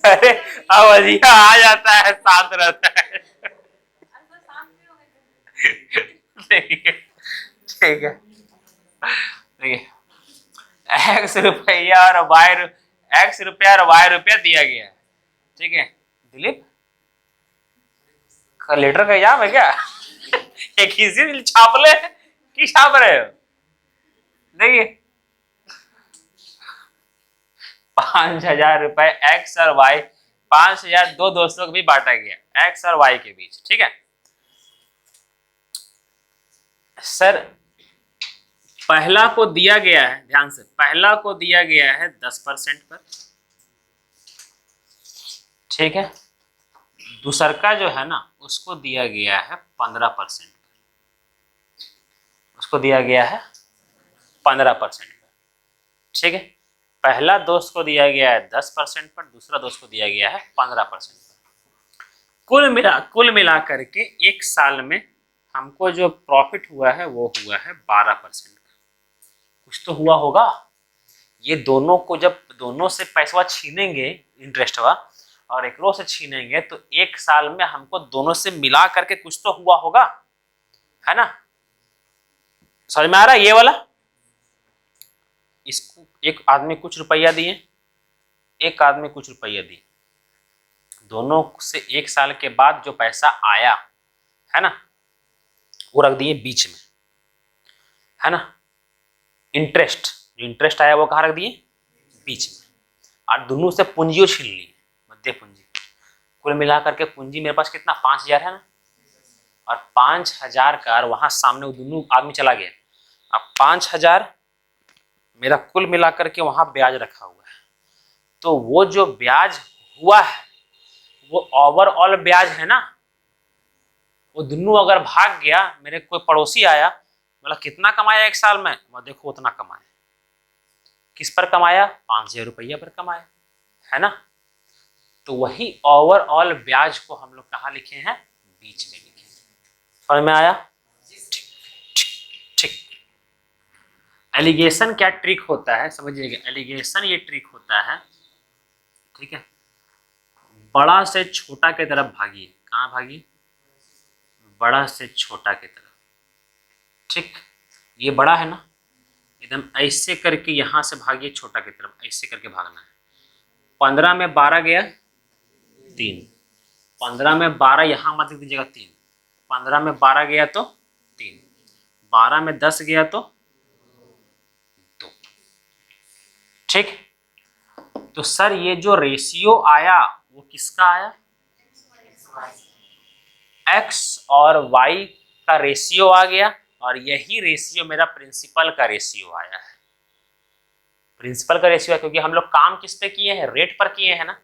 अरे अब अजिया आ जाता है, साथ रहता है। ठीक है, देखिए X रुपया और X रुपया और Y रुपया दिया गया है। ठीक है, दिलीप लेटर का एग्जाम है क्या? एक किसी छाप ले कि छाप रहे हो? देखिए 5,000 रुपए X और Y, 5,000 दो दोस्तों को भी बांटा गया X और Y के बीच। ठीक है सर, पहला को दिया गया है, ध्यान से, पहला को दिया गया है 10% पर। ठीक है, दूसरका जो है ना उसको दिया गया है 15% पर, उसको दिया गया है 15% पर। ठीक है, पहला दोस्त को दिया गया है 10% पर, दूसरा दोस्त को दिया गया है 15% पर। कुल मिला करके एक साल में हमको जो प्रॉफिट हुआ है वो हुआ है 12% का। कुछ तो हुआ होगा। ये दोनों को जब दोनों से पैसा छीनेंगे इंटरेस्ट हुआ और एकरो से छीनेंगे तो एक साल में हमको दोनों से मिला करके कुछ तो हुआ होगा, है ना? समझ में आ रहा है ये वाला? इसको एक आदमी कुछ रुपया दिए, एक आदमी कुछ रुपया दिए, दोनों से एक साल के बाद जो पैसा आया है ना वो रख दिए बीच में, है ना? इंटरेस्ट, जो इंटरेस्ट आया वो कहाँ रख दिए? बीच में। और दोनों से पूंजियों छीन ली, मध्य पूंजी। कुल मिलाकर के पूंजी मेरे पास कितना? 5,000 है ना, और 5,000 का वहां सामने वो दोनों आदमी चला गया। अब 5,000 मेरा कुल मिलाकर के वहां ब्याज रखा हुआ है, तो वो जो ब्याज हुआ है वो ओवरऑल ब्याज है ना। वो दोनों अगर भाग गया, मेरे कोई पड़ोसी आया, बोला कितना कमाया एक साल में, वो देखो उतना कमाया। किस पर कमाया? 5,000 रुपया पर कमाया, है ना? तो वही ओवरऑल ब्याज को हम लोग कहाँ लिखे हैं? बीच में लिखे। समझ में आया? ठीक। एलिगेशन क्या ट्रिक होता है समझिएगा। एलिगेशन ये ट्रिक होता है, ठीक है, बड़ा से छोटा की तरफ भागिए। कहाँ भागिए? बड़ा से छोटा की तरफ। ठीक, ये बड़ा है ना, एकदम ऐसे करके यहां से भागिए छोटा की तरफ, ऐसे करके भागना है। 15 में 12 गया 3, 15 में 12 यहां मत लिख दीजिएगा 3, 15 में 12 गया तो 3, 12 में 10 गया तो 2। ठीक, तो सर ये जो रेशियो आया वो किसका आया? X और Y का रेशियो आ गया, और यही रेशियो मेरा प्रिंसिपल का रेशियो आया है। प्रिंसिपल का रेशियो है क्योंकि हम लोग काम किस पे किए हैं? रेट पर किए हैं ना।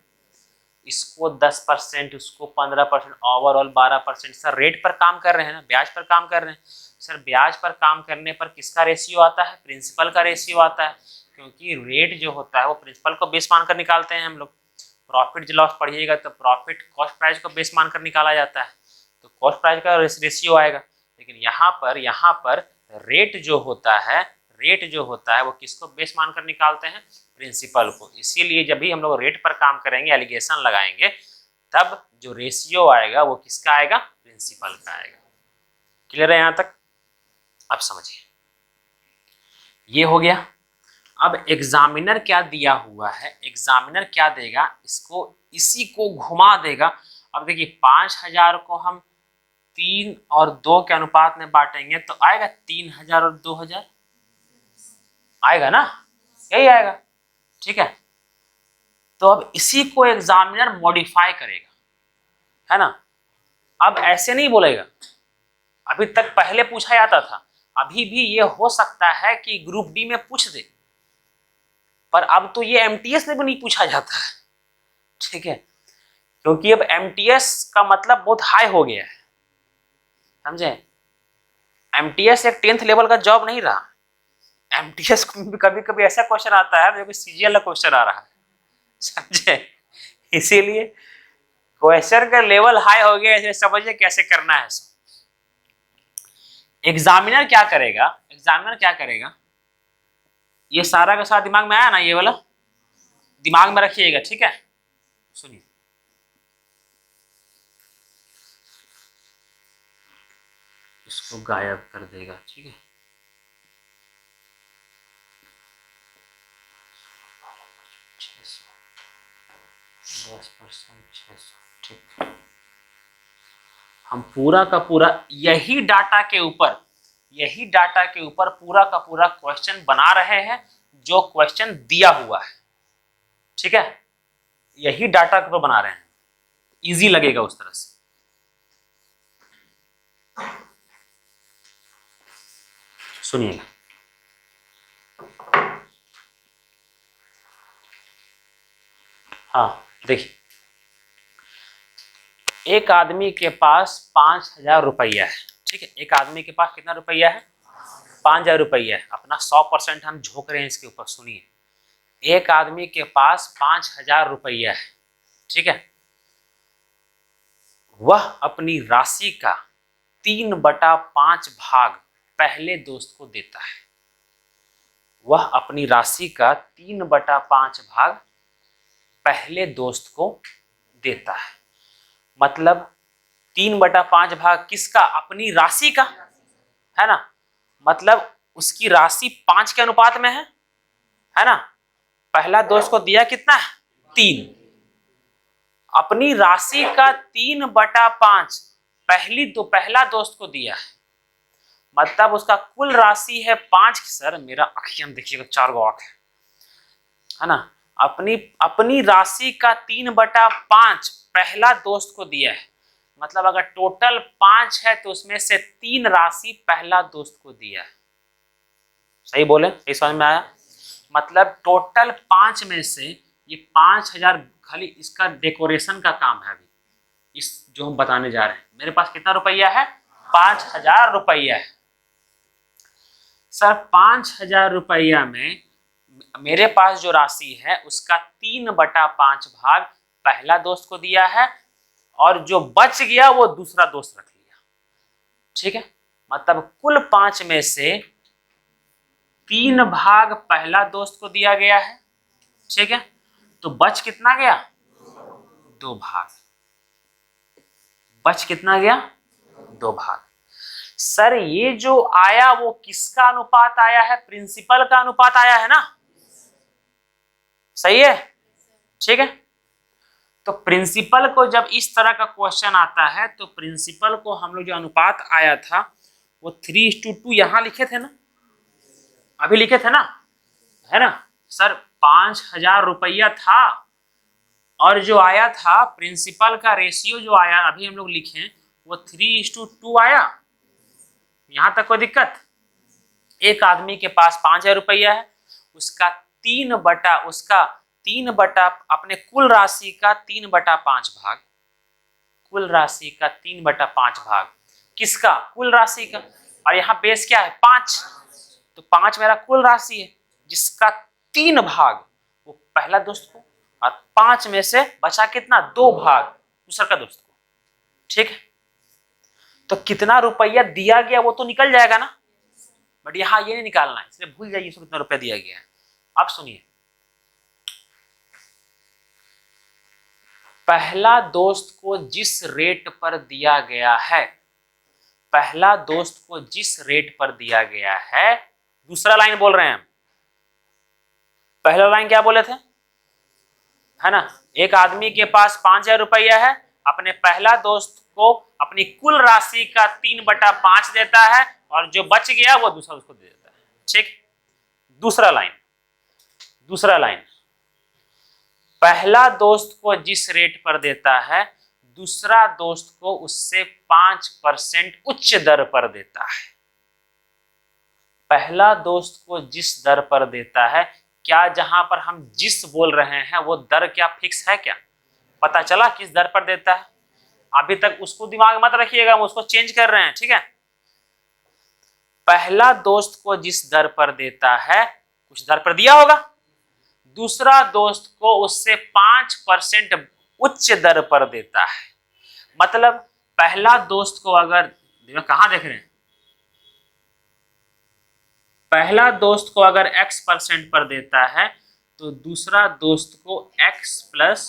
इसको 10%, उसको 15%, ओवरऑल 12%। सर रेट पर काम कर रहे हैं ना, ब्याज पर काम कर रहे हैं। सर ब्याज पर काम करने पर किसका रेशियो आता है? प्रिंसिपल का रेशियो आता है, क्योंकि रेट जो होता है वो प्रिंसिपल को बेस मानकर निकालते हैं हम लोग। प्रॉफिट लॉस पढ़िएगा तो प्रॉफिट कॉस्ट प्राइस को बेस मानकर निकाला जाता है, तो कॉस्ट प्राइस का रेशियो आएगा। लेकिन यहाँ पर रेट जो होता है वो किसको बेस मानकर निकालते हैं? प्रिंसिपल को। इसीलिए जब भी हम लोग रेट पर काम करेंगे, एलिगेशन लगाएंगे, तब जो रेशियो आएगा वो किसका आएगा? प्रिंसिपल का आएगा। क्लियर है यहाँ तक? अब समझिए, ये हो गया। अब एग्जामिनर क्या दिया हुआ है? एग्जामिनर क्या देगा? इसको इसी को घुमा देगा। अब देखिए 5,000 को हम 3 और 2 के अनुपात में बांटेंगे तो आएगा 3,000 और 2,000 आएगा ना, यही आएगा। ठीक है, तो अब इसी को एग्जामिनर मॉडिफाई करेगा, है ना। अब ऐसे नहीं बोलेगा, अभी तक पहले पूछा जाता था, अभी भी ये हो सकता है कि ग्रुप डी में पूछ दे, पर अब तो ये एमटीएस में भी नहीं पूछा जाता है, ठीक है, क्योंकि अब एमटीएस का मतलब बहुत हाई हो गया है, समझे। एमटीएस एक 10th लेवल का जॉब नहीं रहा। एमटीएस कभी कभी ऐसा क्वेश्चन आता है जो कि सीजीएल का क्वेश्चन आ रहा है, समझे। इसीलिए क्वेश्चन का लेवल हाई हो गया, इसलिए समझिए कैसे करना है। एग्जामिनर क्या करेगा, एग्जामिनर क्या करेगा, ये सारा का सारा दिमाग में आया ना, ये वाला दिमाग में रखिएगा, ठीक है। सुनिए, इसको गायब कर देगा, ठीक है। ठीक, हम पूरा का पूरा यही डाटा के ऊपर पूरा का पूरा क्वेश्चन बना रहे हैं, जो क्वेश्चन दिया हुआ है, ठीक है। यही डाटा के ऊपर बना रहे हैं, इजी लगेगा उस तरह से। सुनिएगा, हाँ देखिए, एक आदमी के पास 5,000 रुपया है, ठीक है। एक आदमी के पास कितना रुपया है, 5,000 रुपया है। अपना 100% हम झोंक रहे हैं इसके ऊपर। सुनिए, एक आदमी के पास 5,000 रुपया है, ठीक है। वह अपनी राशि का 3/5 भाग पहले दोस्त को देता है। वह अपनी राशि का 3/5 भाग पहले दोस्त को देता है। मतलब 3/5 भाग किसका, अपनी राशि का, है ना। मतलब उसकी राशि 5 के अनुपात में है ना। पहला दोस्त को दिया कितना है, 3। अपनी राशि का 3/5 पहला दोस्त को दिया है, मतलब उसका कुल राशि है 5। सर मेरा अखियां देखिएगा, 4 गो आंख है ना। अपनी राशि का 3/5 पहला दोस्त को दिया है, मतलब अगर टोटल 5 है तो उसमें से 3 राशि पहला दोस्त को दिया है। सही बोले, सही समझ में आया। मतलब टोटल 5 में से ये 5,000 खाली इसका डेकोरेशन का काम है। अभी इस जो हम बताने जा रहे हैं, मेरे पास कितना रुपया है, 5,000 रुपया है। सर 5,000 रुपया में मेरे पास जो राशि है उसका 3/5 भाग पहला दोस्त को दिया है, और जो बच गया वो दूसरा दोस्त रख लिया, ठीक है। मतलब कुल 5 में से 3 भाग पहला दोस्त को दिया गया है, ठीक है। तो बच कितना गया, 2 भाग। बच कितना गया, 2 भाग। सर ये जो आया वो किसका अनुपात आया है, प्रिंसिपल का अनुपात आया है ना, सही है, ठीक है। तो प्रिंसिपल को जब इस तरह का क्वेश्चन आता है तो प्रिंसिपल को हम लोग जो अनुपात आया था वो 3:2 यहां लिखे थे ना, अभी लिखे थे ना, है ना। सर 5,000 रुपया था, और जो आया था प्रिंसिपल का रेशियो जो आया अभी हम लोग लिखे वो 3:2 आया। यहां तक कोई दिक्कत। एक आदमी के पास 5,000 रुपया है, उसका 3 बटा अपने कुल राशि का 3/5 भाग, कुल राशि का 3/5 भाग किसका, कुल राशि का। और यहाँ बेस क्या है, 5, तो 5 मेरा कुल राशि है, जिसका 3 भाग वो पहला दोस्त को, और 5 में से बचा कितना, 2 भाग दूसरा का दोस्त को, ठीक है। तो कितना रुपया दिया गया वो तो निकल जाएगा ना, बट यहाँ ये नहीं निकालना है, इसलिए भूल जाइए इसको कितना रुपया दिया गया है। अब सुनिए, पहला दोस्त को जिस रेट पर दिया गया है, पहला दोस्त को जिस रेट पर दिया गया है, दूसरा लाइन बोल रहे हैं हम। पहला लाइन क्या बोले थे, है ना। एक आदमी के पास 5,000 रुपया है, अपने पहला दोस्त को अपनी कुल राशि का 3/5 देता है, और जो बच गया वो दूसरा उसको दे देता है, ठीक। दूसरा लाइन पहला दोस्त को जिस रेट पर देता है दूसरा दोस्त को उससे 5% उच्च दर पर देता है। पहला दोस्त को जिस दर पर देता है, क्या जहां पर हम जिस बोल रहे हैं वो दर क्या फिक्स है? क्या पता चला किस दर पर देता है? अभी तक उसको दिमाग मत रखिएगा, हम उसको चेंज कर रहे हैं, ठीक है। पहला दोस्त को जिस दर पर देता है कुछ दर पर दिया होगा, दूसरा दोस्त को उससे 5% उच्च दर पर देता है। मतलब पहला दोस्त को अगर कहां देख रहे हैं, पहला दोस्त को अगर x% पर देता है तो दूसरा दोस्त को x +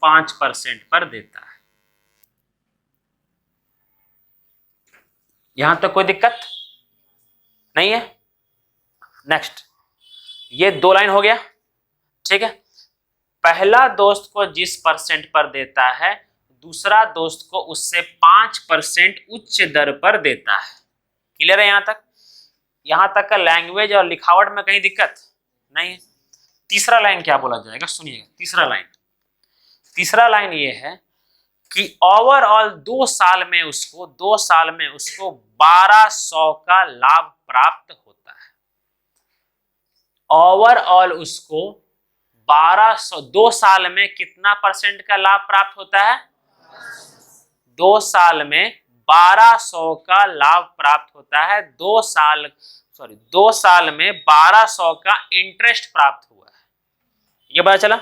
5% पर देता है। यहां तक कोई दिक्कत नहीं है? नेक्स्ट, ये 2 लाइन हो गया, ठीक है। पहला दोस्त को जिस % पर देता है दूसरा दोस्त को उससे 5% उच्च दर पर देता है। क्लियर है यहां तक? यहां तक का लैंग्वेज और लिखावट में कहीं दिक्कत नहीं है। तीसरा लाइन क्या बोला जाएगा, सुनिएगा। तीसरा लाइन ये है कि ओवरऑल 2 साल में उसको 1200 का लाभ प्राप्त होता है। ओवरऑल उसको 1200, 2 साल में कितना % का लाभ प्राप्त होता है? 2 साल में 1200 का लाभ प्राप्त होता है। 2 साल में 1200 का इंटरेस्ट प्राप्त हुआ है। ये पता चला?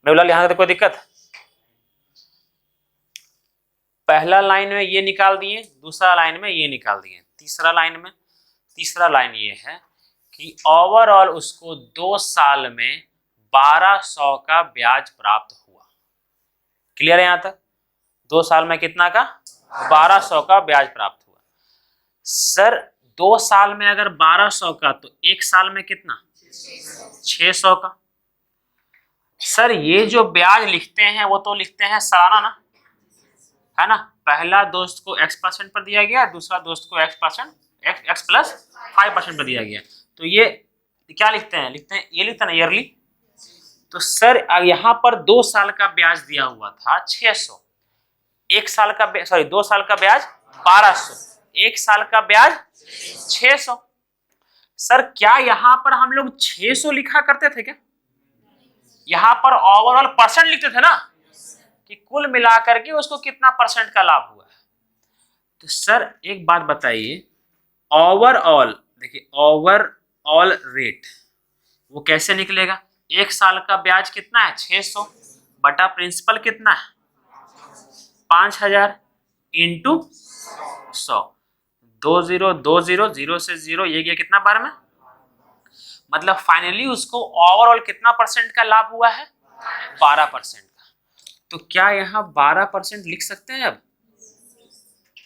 मैं बोला यहां तक कोई दिक्कत? पहला लाइन में ये निकाल दिए, दूसरा लाइन में ये निकाल दिए। तीसरा लाइन ये है कि ओवरऑल उसको 2 साल में 1200 का ब्याज प्राप्त हुआ। क्लियर है यहां तक? 2 साल में कितना का? 1200 का ब्याज प्राप्त हुआ। सर 2 साल में अगर 1200 का तो 1 साल में कितना? 600 का। सर ये जो ब्याज लिखते हैं वो तो लिखते हैं सालाना ना, है ना। पहला दोस्त को x% पर दिया गया, दूसरा दोस्त को x + 5% पर दिया गया, तो ये क्या लिखते हैं? ये लिखते हैं ना ईयरली। तो सर यहाँ पर 2 साल का ब्याज दिया हुआ था 600, 2 साल का ब्याज 1200, 1 साल का ब्याज 600। सर क्या यहाँ पर हम लोग 600 लिखा करते थे क्या? यहाँ पर ओवरऑल % लिखते थे ना, कि कुल मिलाकर के उसको कितना % का लाभ हुआ है। तो सर एक बात बताइए, ओवरऑल, देखिए ओवरऑल रेट वो कैसे निकलेगा? 1 साल का ब्याज कितना है? 600 बटा प्रिंसिपल कितना है? 5000 इंटू 100, 2020, 0 से 0 ये गया कितना बार में? मतलब फाइनली उसको ओवरऑल कितना % का लाभ हुआ है? 12% का। तो क्या यहाँ 12% लिख सकते हैं अब?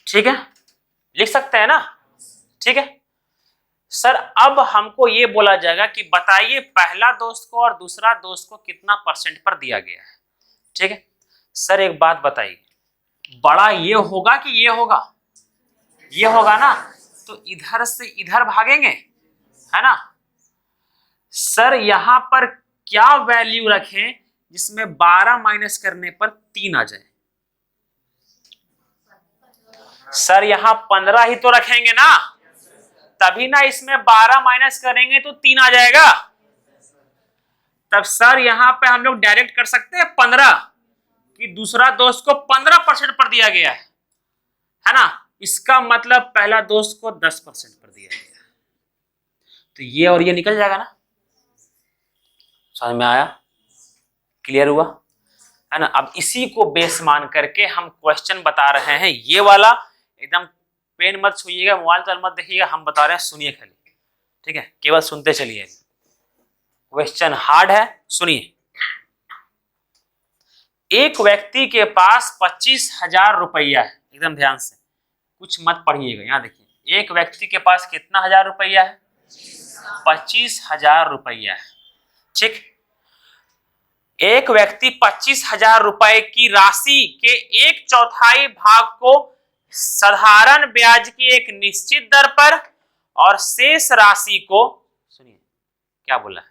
ठीक है, लिख सकते हैं ना, ठीक है। सर अब हमको ये बोला जाएगा कि बताइए पहला दोस्त को और दूसरा दोस्त को कितना % पर दिया गया है, ठीक है। सर एक बात बताइए, बड़ा ये होगा कि ये होगा? ये होगा ना, तो इधर से इधर भागेंगे, है ना। सर यहां पर क्या वैल्यू रखें जिसमें 12 माइनस करने पर 3 आ जाए? सर यहां 15 ही तो रखेंगे ना, तभी ना इसमें 12 माइनस करेंगे तो 3 आ जाएगा। तब सर यहां पे हम लोग डायरेक्ट कर सकते हैं 15 कि दूसरा दोस्त को 15% पर दिया गया है ना। इसका मतलब पहला दोस्त को 10% पर दिया गया, तो ये और ये निकल जाएगा ना। समझ में आया? क्लियर हुआ है ना। अब इसी को बेस मान करके हम क्वेश्चन बता रहे हैं। ये वाला एकदम पेन मत छूइएगा, मोबाइल तो मत देखिएगा, हम बता रहे हैं, सुनिए खाली, ठीक है, केवल सुनते चलिए। क्वेश्चन हार्ड है, सुनिए। एक व्यक्ति के पास 25,000 रुपया है, एकदम ध्यान से, कुछ मत पढ़िएगा। यहां देखिए, एक व्यक्ति के पास कितना हजार रुपया है? 25,000 रुपया है, ठीक। एक व्यक्ति 25,000 रुपए की राशि के 1/4 भाग को साधारण ब्याज की एक निश्चित दर पर और शेष राशि को, सुनिए क्या बोला है,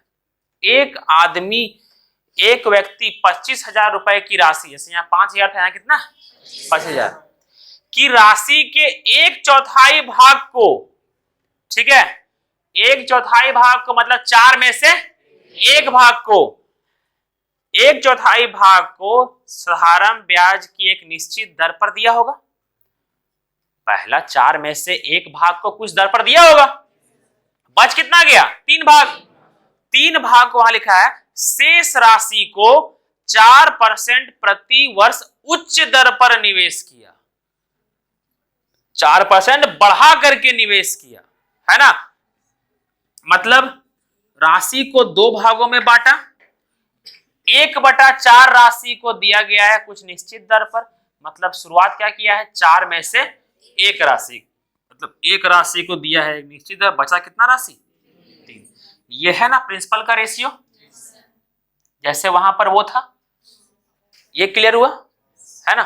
एक आदमी एक व्यक्ति 25,000 रुपए की राशि, जैसे यहाँ 5,000 था, यहाँ कितना 25,000 की राशि के 1/4 भाग को, ठीक है, 1/4 भाग को मतलब 4 में से 1 भाग को, 1/4 भाग को साधारण ब्याज की एक निश्चित दर पर दिया होगा। पहला 4 में से 1 भाग को कुछ दर पर दिया होगा, बच कितना गया 3 भाग, 3 भाग को वहां लिखा है, शेष राशि को 4% प्रति वर्ष उच्च दर पर निवेश किया, 4% बढ़ा करके निवेश किया, है ना। मतलब राशि को 2 भागों में बांटा, 1/4 राशि को दिया गया है कुछ निश्चित दर पर, मतलब शुरुआत क्या किया है 4 में से 1 राशि, मतलब 1 राशि को दिया है निश्चित दर, बचा कितना राशि 3। ये है ना प्रिंसिपल का रेशियो, जैसे वहां पर वो था। ये क्लियर हुआ, है ना।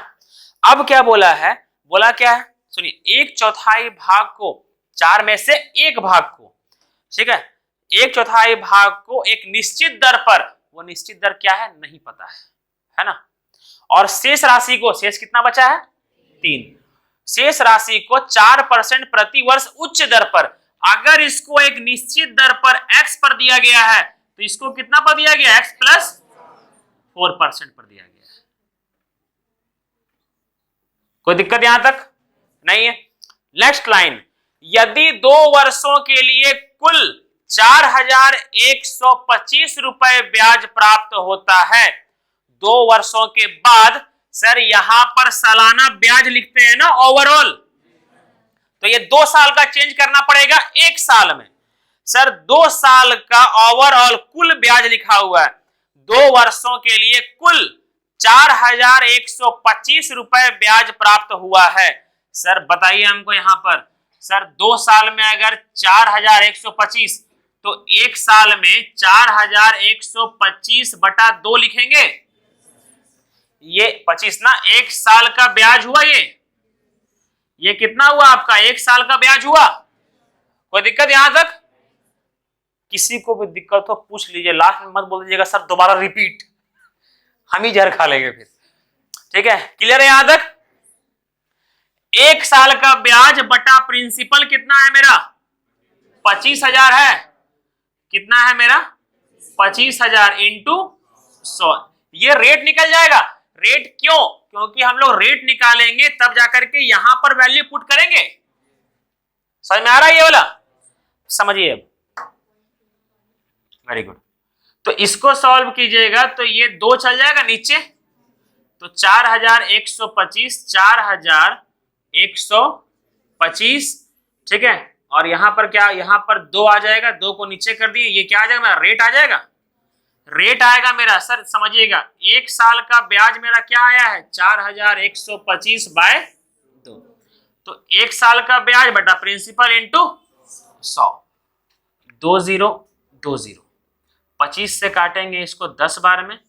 अब क्या बोला है, बोला क्या है सुनिए, 1/4 भाग को 4 में से 1 भाग को, ठीक है, 1/4 भाग को एक निश्चित दर पर, वो निश्चित दर क्या है नहीं पता है ना। और शेष राशि को, शेष कितना बचा है 3, शेष राशि को 4% प्रति वर्ष उच्च दर पर, अगर इसको एक निश्चित दर पर x पर दिया गया है तो इसको कितना पर दिया गया x + 4% पर दिया गया है। कोई दिक्कत यहां तक नहीं है। नेक्स्ट लाइन, यदि 2 वर्षों के लिए कुल 4,125 रुपए ब्याज प्राप्त होता है, 2 वर्षों के बाद, सर यहां पर सालाना ब्याज लिखते हैं ना ओवरऑल, तो ये 2 साल का चेंज करना पड़ेगा 1 साल में। सर 2 साल का ओवरऑल कुल ब्याज लिखा हुआ है, 2 वर्षों के लिए कुल 4,125 रुपए ब्याज प्राप्त हुआ है। सर बताइए हमको यहां पर, सर 2 साल में अगर 4,125 तो 1 साल में 4,125 बटा 2 लिखेंगे, ये 25 ना 1 साल का ब्याज हुआ, ये कितना हुआ आपका 1 साल का ब्याज हुआ। कोई दिक्कत यहां तक, किसी को भी दिक्कत हो पूछ लीजिए, लास्ट में मत बोल दीजिएगा सर दोबारा रिपीट, हम ही जहर खा लेंगे फिर, ठीक है। क्लियर है यहां तक, 1 साल का ब्याज बटा प्रिंसिपल कितना है मेरा 25,000 है, कितना है मेरा 25,000 इंटू 100, ये रेट निकल जाएगा। रेट क्यों, क्योंकि हम लोग रेट निकालेंगे तब जाकर के यहां पर वैल्यू पुट करेंगे। समझ में आ रहा है ये वाला, समझिए अब, वेरी गुड। तो इसको सॉल्व कीजिएगा तो ये 2 चल जाएगा नीचे, तो 4,125 4,125, ठीक है, और यहां पर क्या, यहां पर 2 आ जाएगा, 2 को नीचे कर दिए, ये क्या आ जाएगा मेरा रेट आ जाएगा, रेट आएगा मेरा। सर समझिएगा 1 साल का ब्याज मेरा क्या आया है 4,125 बाय 2, तो 1 साल का ब्याज बटा प्रिंसिपल इंटू 100, 2020, 25 से काटेंगे इसको 10 बार में,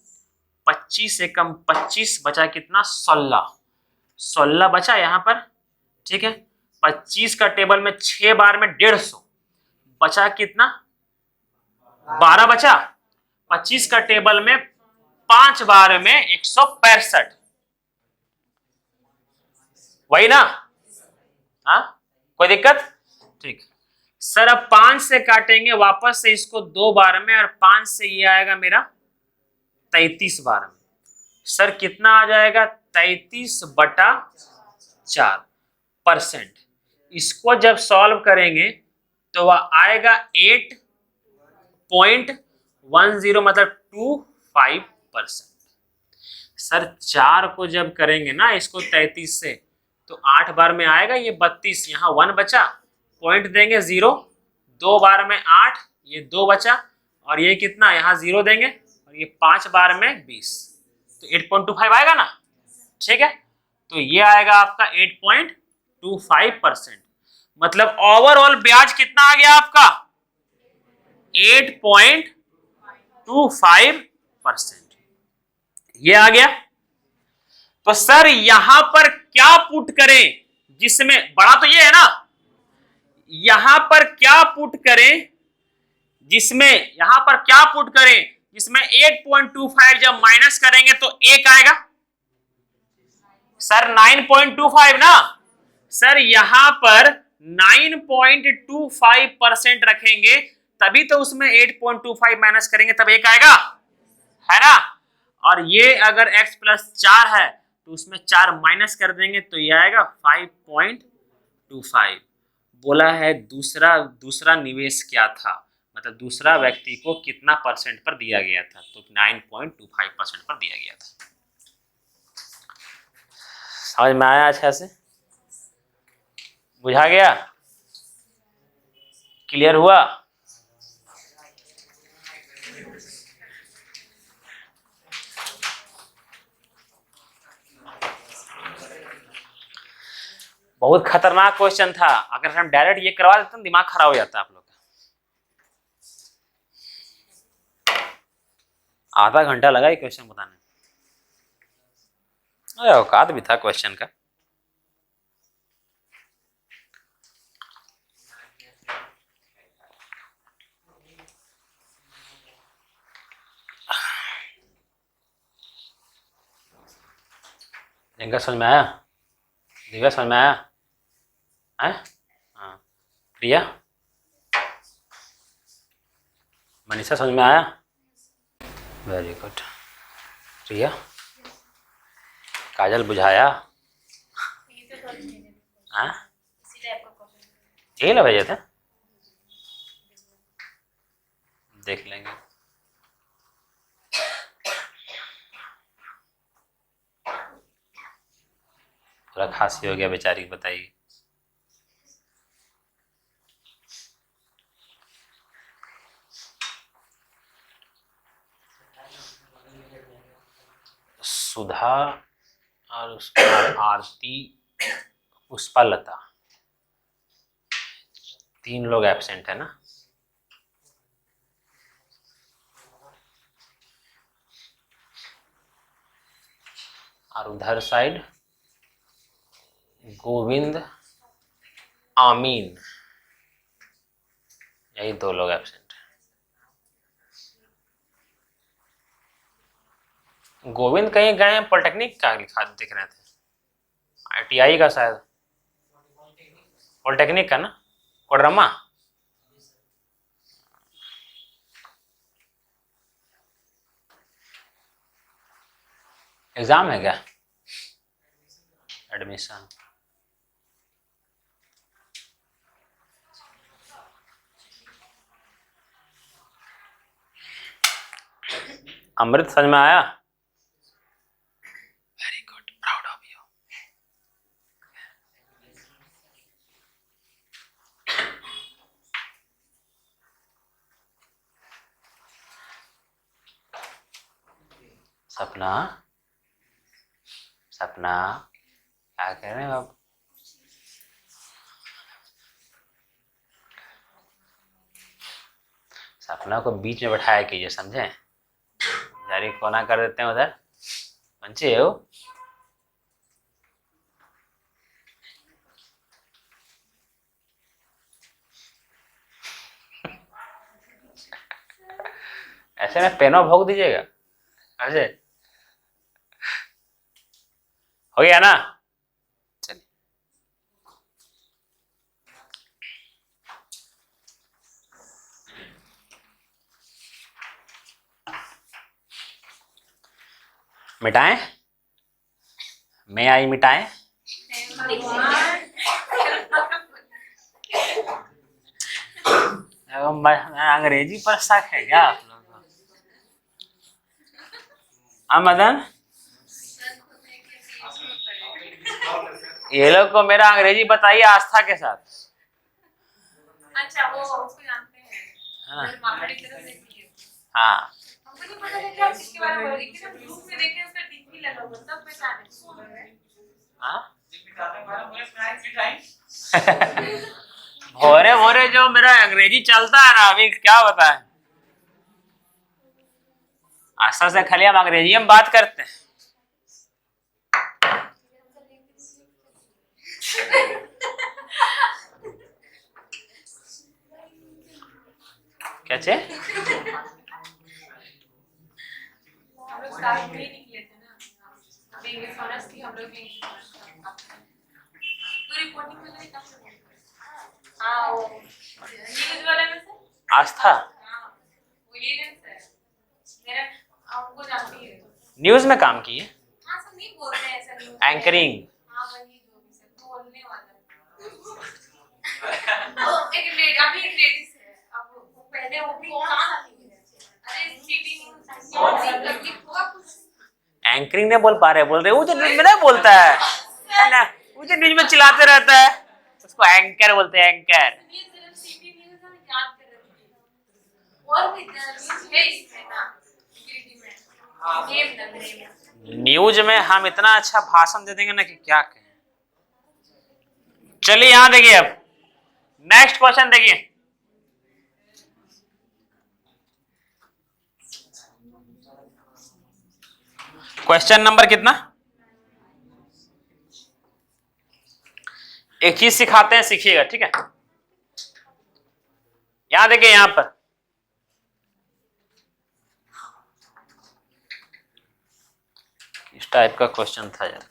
25 से कम 25 बचा कितना 16 बचा यहाँ पर, ठीक है। 25 का टेबल में 6 बार में 150, बचा कितना 12 बचा, 25 का टेबल में 5 बार में 165, वही ना, हाँ कोई दिक्कत, ठीक। सर अब 5 से काटेंगे वापस से इसको 2 बार में, और 5 से ये आएगा मेरा 33 बार में। सर कितना आ जाएगा 33/4%। इसको जब सॉल्व करेंगे तो वह आएगा 8.10 मतलब 25%। सर 4 को जब करेंगे ना इसको 33 से तो 8 बार में आएगा ये 32, यहाँ 1 बचा, पॉइंट देंगे 0, 2 बार में 8, ये 2 बचा, और ये कितना यहाँ 0 देंगे, और ये 5 बार में 20, तो 8.25 आएगा ना, ठीक है। तो ये आएगा आपका 8.25%, मतलब ओवरऑल ब्याज कितना आ गया आपका 8.25%, ये आ गया। तो सर यहां पर क्या पुट करें, जिसमें बड़ा तो ये है ना, यहां पर क्या पुट करें, जिसमें यहां पर क्या पुट करें इसमें 8.25 जब माइनस करेंगे तो 1 आएगा सर 9.25 ना सर, यहां पर 9.25% रखेंगे तभी तो उसमें 8.25 माइनस करेंगे तब 1 आएगा, है ना। और ये अगर x प्लस 4 है तो उसमें 4 माइनस कर देंगे तो ये आएगा 5.25। बोला है दूसरा निवेश क्या था, मतलब दूसरा व्यक्ति को कितना परसेंट पर दिया गया था, तो 9.25% पर दिया गया था। समझ में आया अच्छा से, बुझा गया, क्लियर हुआ। बहुत खतरनाक क्वेश्चन था, अगर हम डायरेक्ट ये करवा देते दिमाग खराब हो जाता आप लोग का। आधा घंटा लगा ये क्वेश्चन बताने में, औकात भी था क्वेश्चन का। इनका समझ में आया, दिव्या समझ में आया है? हाँ प्रिया, मनीषा समझ में आया, वेरी गुड। प्रिया, काजल बुझाया, हाँ यही ला भेजे थे, देख लेंगे। थोड़ा खांसी हो गया बेचारी, बताइए। सुधा और उसके बाद आरती, पुष्पालता, 3 लोग एब्सेंट है ना। और उधर साइड गोविंद, आमीन, यही 2 लोग एब्सेंट है। गोविंद कहीं गए हैं, पॉलिटेक्निक का लिखा दिख रहे थे, ITI का शायद, पॉलिटेक्निक का ना, कोडरमा। एग्जाम है क्या, एडमिशन। अमृत समझ में आया, very good, proud of you. सपना, सपना क्या कह रहे हैं आप? सपना को बीच में बैठाया कीजिए, समझे, जारी कोना कर देते हैं उधर, बच्चे हो। ऐसे में पेनों भोग दीजिएगा, समझे, हो गया ना। चलिए मिटाएं, मैं आई मिटाएं। अंग्रेजी पर शक है क्या आप लोग को? हाँ मदन, ये लोग को मेरा अंग्रेजी बताइए आस्था के साथ। अच्छा वो उसको जानते हैं, हाँ मामड़ी तरह से किए। हाँ, हमको नहीं पता था कि आप किसके बारे में बोल रहे हैं, एकदम ग्रुप में देखे उसका डीपी लगा हुआ तब पहचाने कौन है। हाँ भोरे भोरे जो मेरा अंग्रेजी चलता है ना, अभी क्या बताएं, आस्था से खाली हम अंग्रेजी में बात करते हैं। क्या चे? स्टार्ट में ही निकले थे ना, अभी इंग्लिश ऑनर्स थी, हम लोग भी इंग्लिश ऑनर्स तो रिपोर्टिंग में नहीं था। हाँ वो न्यूज़ वाले में से आस्था हाँ वो ये नहीं सर मेरा आपको जानती है न्यूज में काम की है, हाँ सब नहीं बोलते हैं ऐसा न्यूज़ एंकरिंग। हाँ वही जो भी सब बोलने वाला वो एक लेडी अभी एक लेडीज है अब वो पहले वो भी कौन सा न्यूज़ है अरे सिटी न्यूज़ करती होगा कुछ एंकरिंग नहीं बोल पा रहे, बोल रहे वो जो न्यूज में नहीं बोलता है ना, वो जो न्यूज में चिल्लाते रहता है उसको एंकर बोलते हैं, एंकर। ये सिर्फ सिटी न्यूज़ हम याद कर रहे थे और भी न्यूज़ है इसमें ना सिटी में नेम न्यूज में हम इतना अच्छा भाषण दे देंगे ना कि क्या कहें। चलिए यहां देखिए, अब नेक्स्ट क्वेश्चन देखिए, क्वेश्चन नंबर कितना, एक चीज सिखाते हैं, सीखिएगा, ठीक है। यहां देखिए, यहां पर इस टाइप का क्वेश्चन था यार।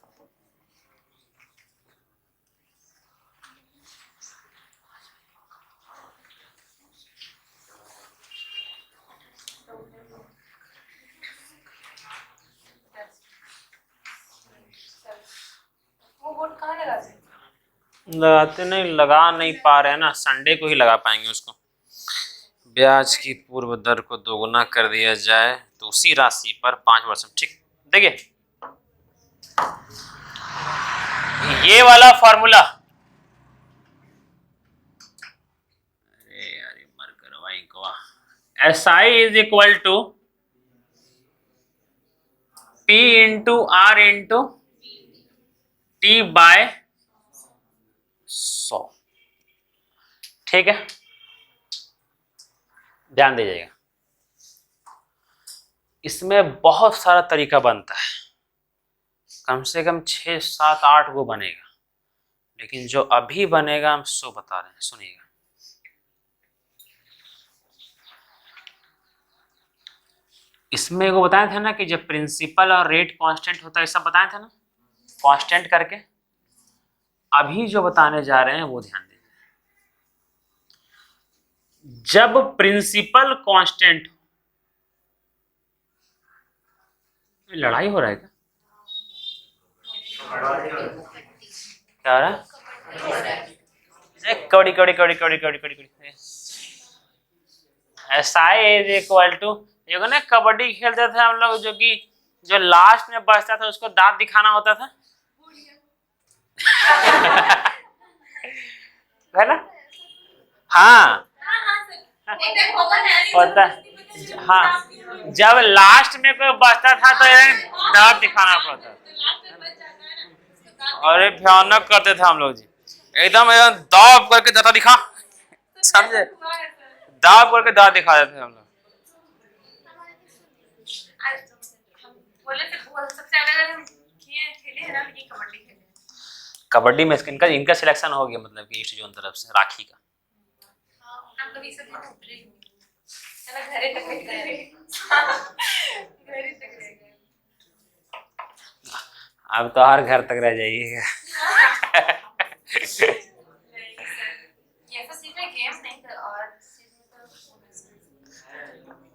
वो बोर्ड कहाँ लगाते हैं लगाते नहीं, लगा नहीं पा रहे हैं ना, संडे को ही लगा पाएंगे उसको। ब्याज की पूर्व दर को दोगुना कर दिया जाए तो उसी राशि पर 5%, ठीक। देखिए ये वाला फॉर्मूला, अरे यार मर करवाई को, SI is equal to P into R into T by 100, ठीक है। ध्यान दीजिएगा, इसमें बहुत सारा तरीका बनता है, कम से कम 6, 7, 8 गो बनेगा, लेकिन जो अभी बनेगा हम सो बता रहे हैं, सुनिएगा। इसमें वो बताया था ना कि जब प्रिंसिपल और रेट कांस्टेंट होता है, सब बताया था ना कांस्टेंट करके। अभी जो बताने जा रहे हैं वो ध्यान दीजिए, जब प्रिंसिपल कांस्टेंट, लड़ाई हो रहा है क्या, क्या हो रहा है, कौड़ी कौड़ी कौड़ी कौड़ी कौड़ी कौड़ी कौड़ी। SI इज इक्वल टू, ये ना कबड्डी खेलते थे हम लोग, जो कि जो लास्ट में बचता था उसको दांत दिखाना होता था है ना, हाँ होता है, हाँ जब लास्ट में कोई बचता था तो दांत दिखाना पड़ता था। अरे भयानक करते थे हम लोग जी, एकदम एकदम दाब करके दांत दिखा, समझे, दाब करके दांत दिखा देते हम लोग। कबड्डी में इनका सिलेक्शन हो गया, मतलब कि ईस्ट जोन तरफ से राखी का। अब तो हर घर तक रह जाइएगा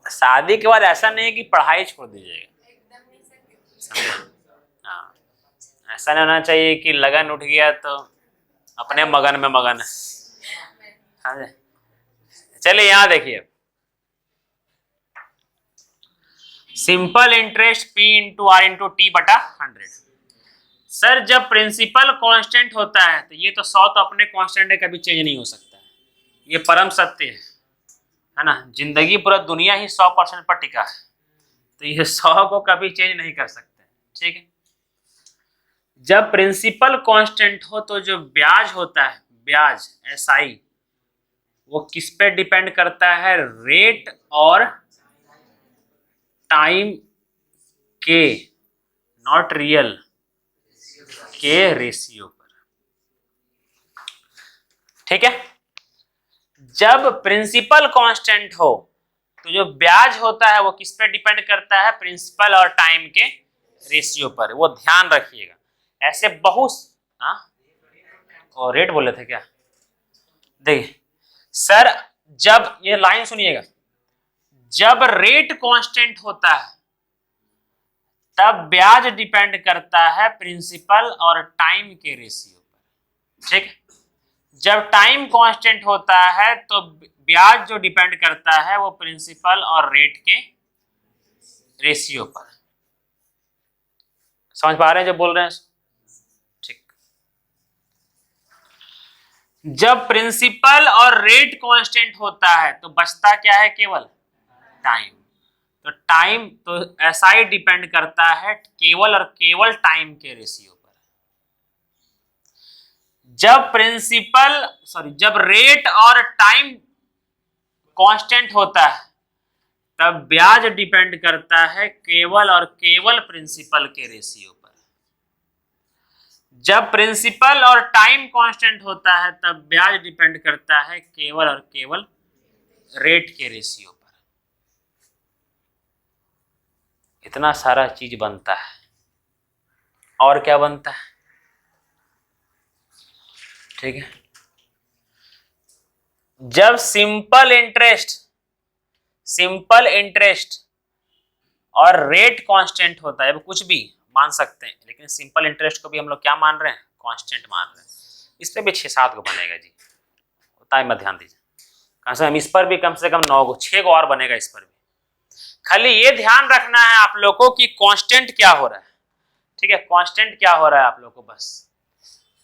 शादी के बाद ऐसा नहीं है कि पढ़ाई छोड़ दीजिएगा, हाँ ऐसा नहीं होना चाहिए कि लगन उठ गया तो अपने मगन में मगन है। चलिए यहाँ देखिए, simple interest P into R into T बटा 100। सर जब प्रिंसिपल कांस्टेंट होता है तो ये तो 100 तो अपने कांस्टेंट है, कभी चेंज नहीं हो सकता है, ये परम सत्य है ना। जिंदगी पूरा दुनिया ही 100% पर टिका है, तो ये 100 को कभी चेंज नहीं कर सकते, ठीक है। जब प्रिंसिपल कांस्टेंट हो तो जो ब्याज होता है, ब्याज SI, वो किस पे डिपेंड करता है, रेट और टाइम के, नॉट रियल के रेशियो पर, ठीक है। जब प्रिंसिपल कांस्टेंट हो तो जो ब्याज होता है वो किस पे डिपेंड करता है? प्रिंसिपल और टाइम के रेशियो पर, वो ध्यान रखिएगा। ऐसे बहुत और रेट बोले थे क्या? देखिए सर, जब ये लाइन सुनिएगा, जब रेट कांस्टेंट होता है तब ब्याज डिपेंड करता है प्रिंसिपल और टाइम के रेशियो पर, ठीक है। जब टाइम कांस्टेंट होता है तो ब्याज जो डिपेंड करता है वो प्रिंसिपल और रेट के रेशियो पर। समझ पा रहे हैं जो बोल रहे हैं? ठीक। जब प्रिंसिपल और रेट कांस्टेंट होता है तो बचता क्या है? केवल टाइम। तो टाइम तो SI डिपेंड करता है केवल और केवल टाइम के रेशियो पर। जब रेट और टाइम कांस्टेंट होता है तब ब्याज डिपेंड करता है केवल और केवल प्रिंसिपल के रेशियो पर। जब प्रिंसिपल और टाइम कांस्टेंट होता है तब ब्याज डिपेंड करता है केवल और केवल रेट के रेशियो पर। इतना सारा चीज बनता है। और क्या बनता है? ठीक है, जब सिंपल इंटरेस्ट और रेट कांस्टेंट होता है, कुछ भी मान सकते हैं, लेकिन सिंपल इंटरेस्ट को भी हम लोग क्या मान रहे हैं? कांस्टेंट मान रहे हैं। इस पे भी 6-7 को बनेगा जी, उतना ही मत ध्यान दीजिए। कम से कम इस पर भी कम से कम 9 को, 6 को और बनेगा इस पर भी। खाली ये ध्यान रखना है आप लोग को कि कांस्टेंट क्या हो रहा है, ठीक है, कांस्टेंट क्या हो रहा है आप लोग को बस।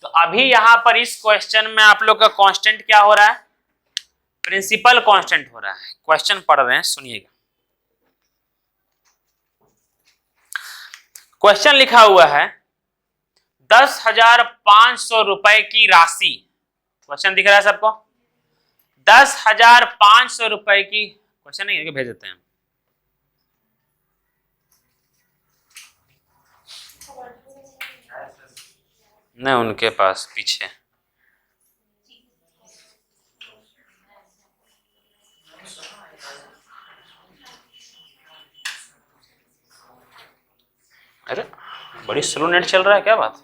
तो अभी यहां पर इस क्वेश्चन में आप लोग का कांस्टेंट क्या हो रहा है? प्रिंसिपल कांस्टेंट हो रहा है। क्वेश्चन पढ़ रहे हैं, सुनिएगा। क्वेश्चन लिखा हुआ है 10,500 रुपए की राशि। क्वेश्चन दिख रहा है सबको? 10,500 रुपए की, क्वेश्चन नहीं है, भेज देते हैं। नहीं, उनके पास पीछे। अरे बड़ी स्लो नेट चल रहा है, क्या बात?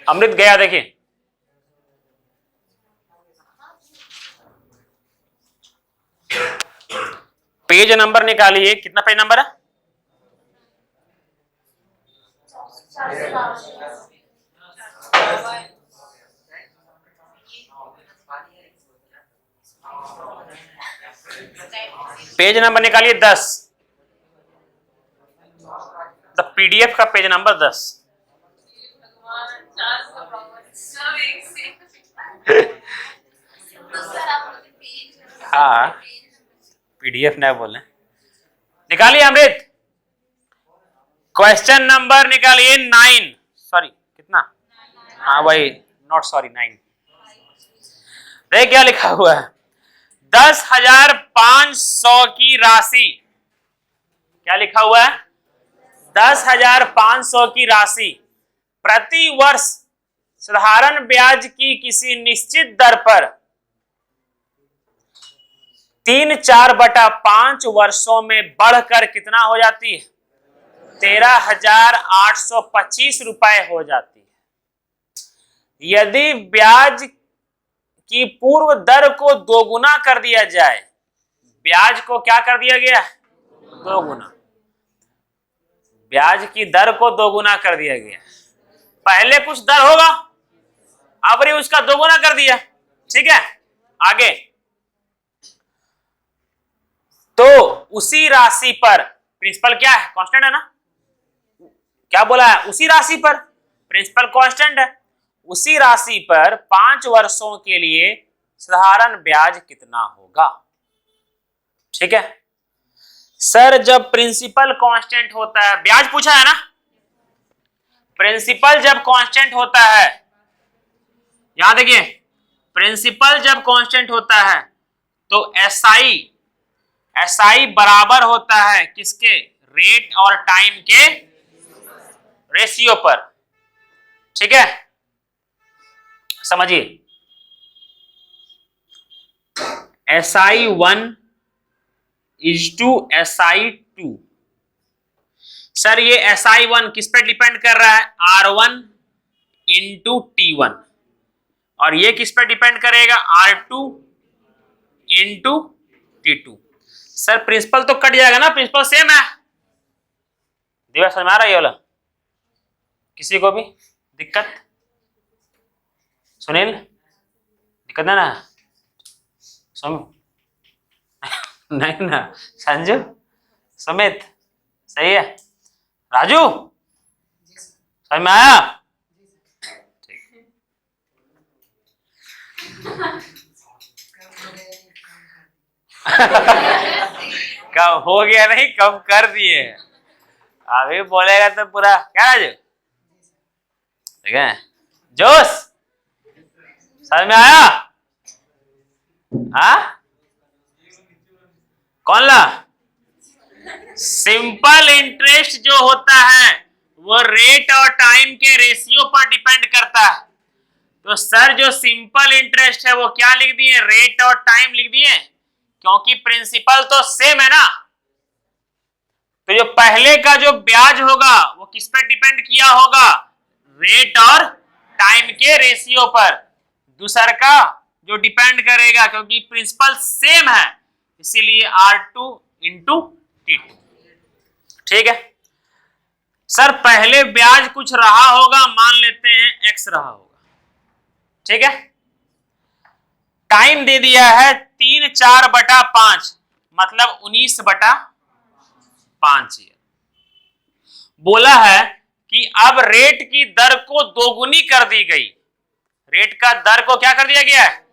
अमृत गया, देखिए। पेज नंबर निकालिए, कितना पेज नंबर है? पेज नंबर निकालिए 10, PDF का पेज नंबर 10। हाँ, PDF ना बोले। निकालिए अमृत, क्वेश्चन नंबर निकालिए 9, सॉरी कितना? हाँ भाई, नॉट सॉरी, 9। देख क्या लिखा हुआ है? 10,500 की राशि। क्या लिखा हुआ है? 10,500 की राशि प्रति वर्ष साधारण ब्याज की किसी निश्चित दर पर 3/4/5 वर्षों में बढ़कर कितना हो जाती है? 13,825 रुपए हो जाती है। यदि ब्याज की पूर्व दर को दोगुना कर दिया जाए, ब्याज को क्या कर दिया गया? दोगुना। ब्याज की दर को दोगुना कर दिया गया। पहले कुछ दर होगा, अब भी उसका दोगुना कर दिया, ठीक है। आगे तो उसी राशि पर प्रिंसिपल क्या है? कांस्टेंट है ना? क्या बोला है? उसी राशि पर प्रिंसिपल कांस्टेंट है। उसी राशि पर 5 वर्षों के लिए साधारण ब्याज कितना होगा? ठीक है सर, जब प्रिंसिपल कांस्टेंट होता है, ब्याज पूछा है ना, प्रिंसिपल जब कांस्टेंट होता है, यहां देखिए, प्रिंसिपल जब कांस्टेंट होता है तो SI बराबर होता है किसके? रेट और टाइम के रेशियो पर, ठीक है, समझिए SI1 is to SI2। Sir ये SI1 किस पे डिपेंड कर रहा है? R1 इंटू T1, और ये किस पे डिपेंड करेगा? R2 into T2। Sir principal तो कट जाएगा ना, प्रिंसिपल सेम है। दिव्या समझ में आ रहा है ये वाला? किसी को भी दिक्कत? सुनील दिक्कत ना? सुन नहीं ना? संजू, सुमित, सही है? राजू समझ में आया? ठीक। कब हो गया? नहीं कब कर दिए, अभी बोलेगा तो पूरा क्या राजू, ठीक है? जोश समझ में आया? हाँ कौन ला? सिंपल इंटरेस्ट जो होता है वो रेट और टाइम के रेशियो पर डिपेंड करता है। तो सर जो सिंपल इंटरेस्ट है वो क्या लिख दिए? रेट और टाइम लिख दिए, क्योंकि प्रिंसिपल तो सेम है ना। तो जो पहले का जो ब्याज होगा वो किस पर डिपेंड किया होगा? रेट और टाइम के रेशियो पर। दूसर का जो डिपेंड करेगा, क्योंकि प्रिंसिपल सेम है, इसीलिए R2 इंटू T2, ठीक है। सर पहले ब्याज कुछ रहा होगा, मान लेते हैं X रहा होगा, ठीक है। टाइम दे दिया है 3/4/5, मतलब 19/5 ईयर। बोला है कि अब रेट की दर को दोगुनी कर दी गई। रेट का दर को क्या कर दिया गया है?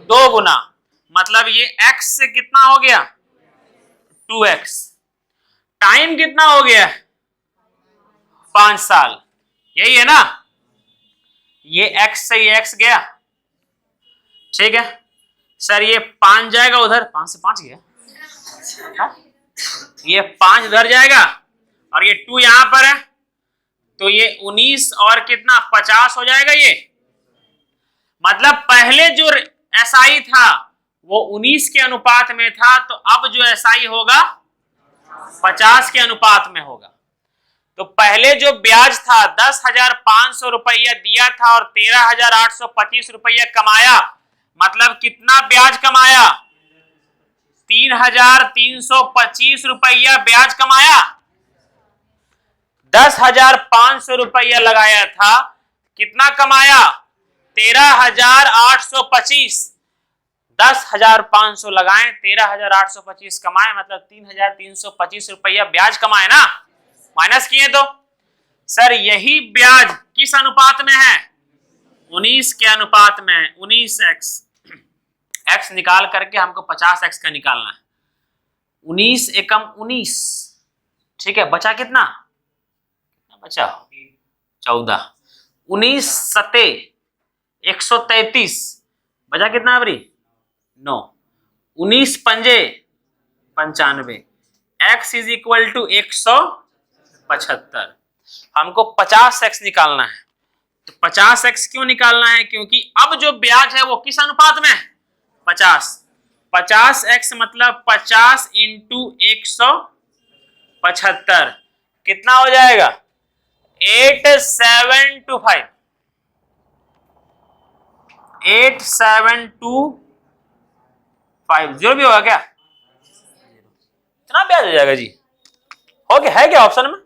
2 गुना, मतलब ये x से कितना हो गया? 2x। टाइम कितना हो गया? 5 साल, यही है ना। ये x से ये x गया, ठीक है। सर ये 5 जाएगा उधर, 5 से 5 गया, हा? ये 5 उधर जाएगा और ये 2 यहां पर है, तो ये 19 और कितना 50 हो जाएगा। ये मतलब पहले जो SI था वो 19 के अनुपात में था, तो अब जो SI होगा 50 के अनुपात में होगा। तो पहले जो ब्याज था 10,500 रुपया दिया था और 13,825 रुपया कमाया, मतलब कितना ब्याज कमाया? 3,325 रुपया ब्याज कमाया। 10,500 रुपया लगाया था, कितना कमाया? 13,825। 10,500 लगाए, 13,825 कमाए, मतलब 3,325 रुपया ब्याज कमाए ना, माइनस किए तो। सर यही ब्याज किस अनुपात में है? 19 के अनुपात में है। 19x, x निकाल करके हमको 50x का निकालना है। 19 एकम 19, ठीक है। बचा कितना? बचा 14। 19 सते 133, बचा कितना अबरी? 9। 19 पंजे 95, x इज इक्वल टू 175। हमको 50x निकालना है। तो 50x क्यों निकालना है? क्योंकि अब जो ब्याज है वो किस अनुपात में है? 50। 50x मतलब 50 इंटू 175, कितना हो जाएगा? 8725। 8725 भी होगा क्या? इतना ब्याज हो जाएगा जी? हो गया है क्या ऑप्शन में?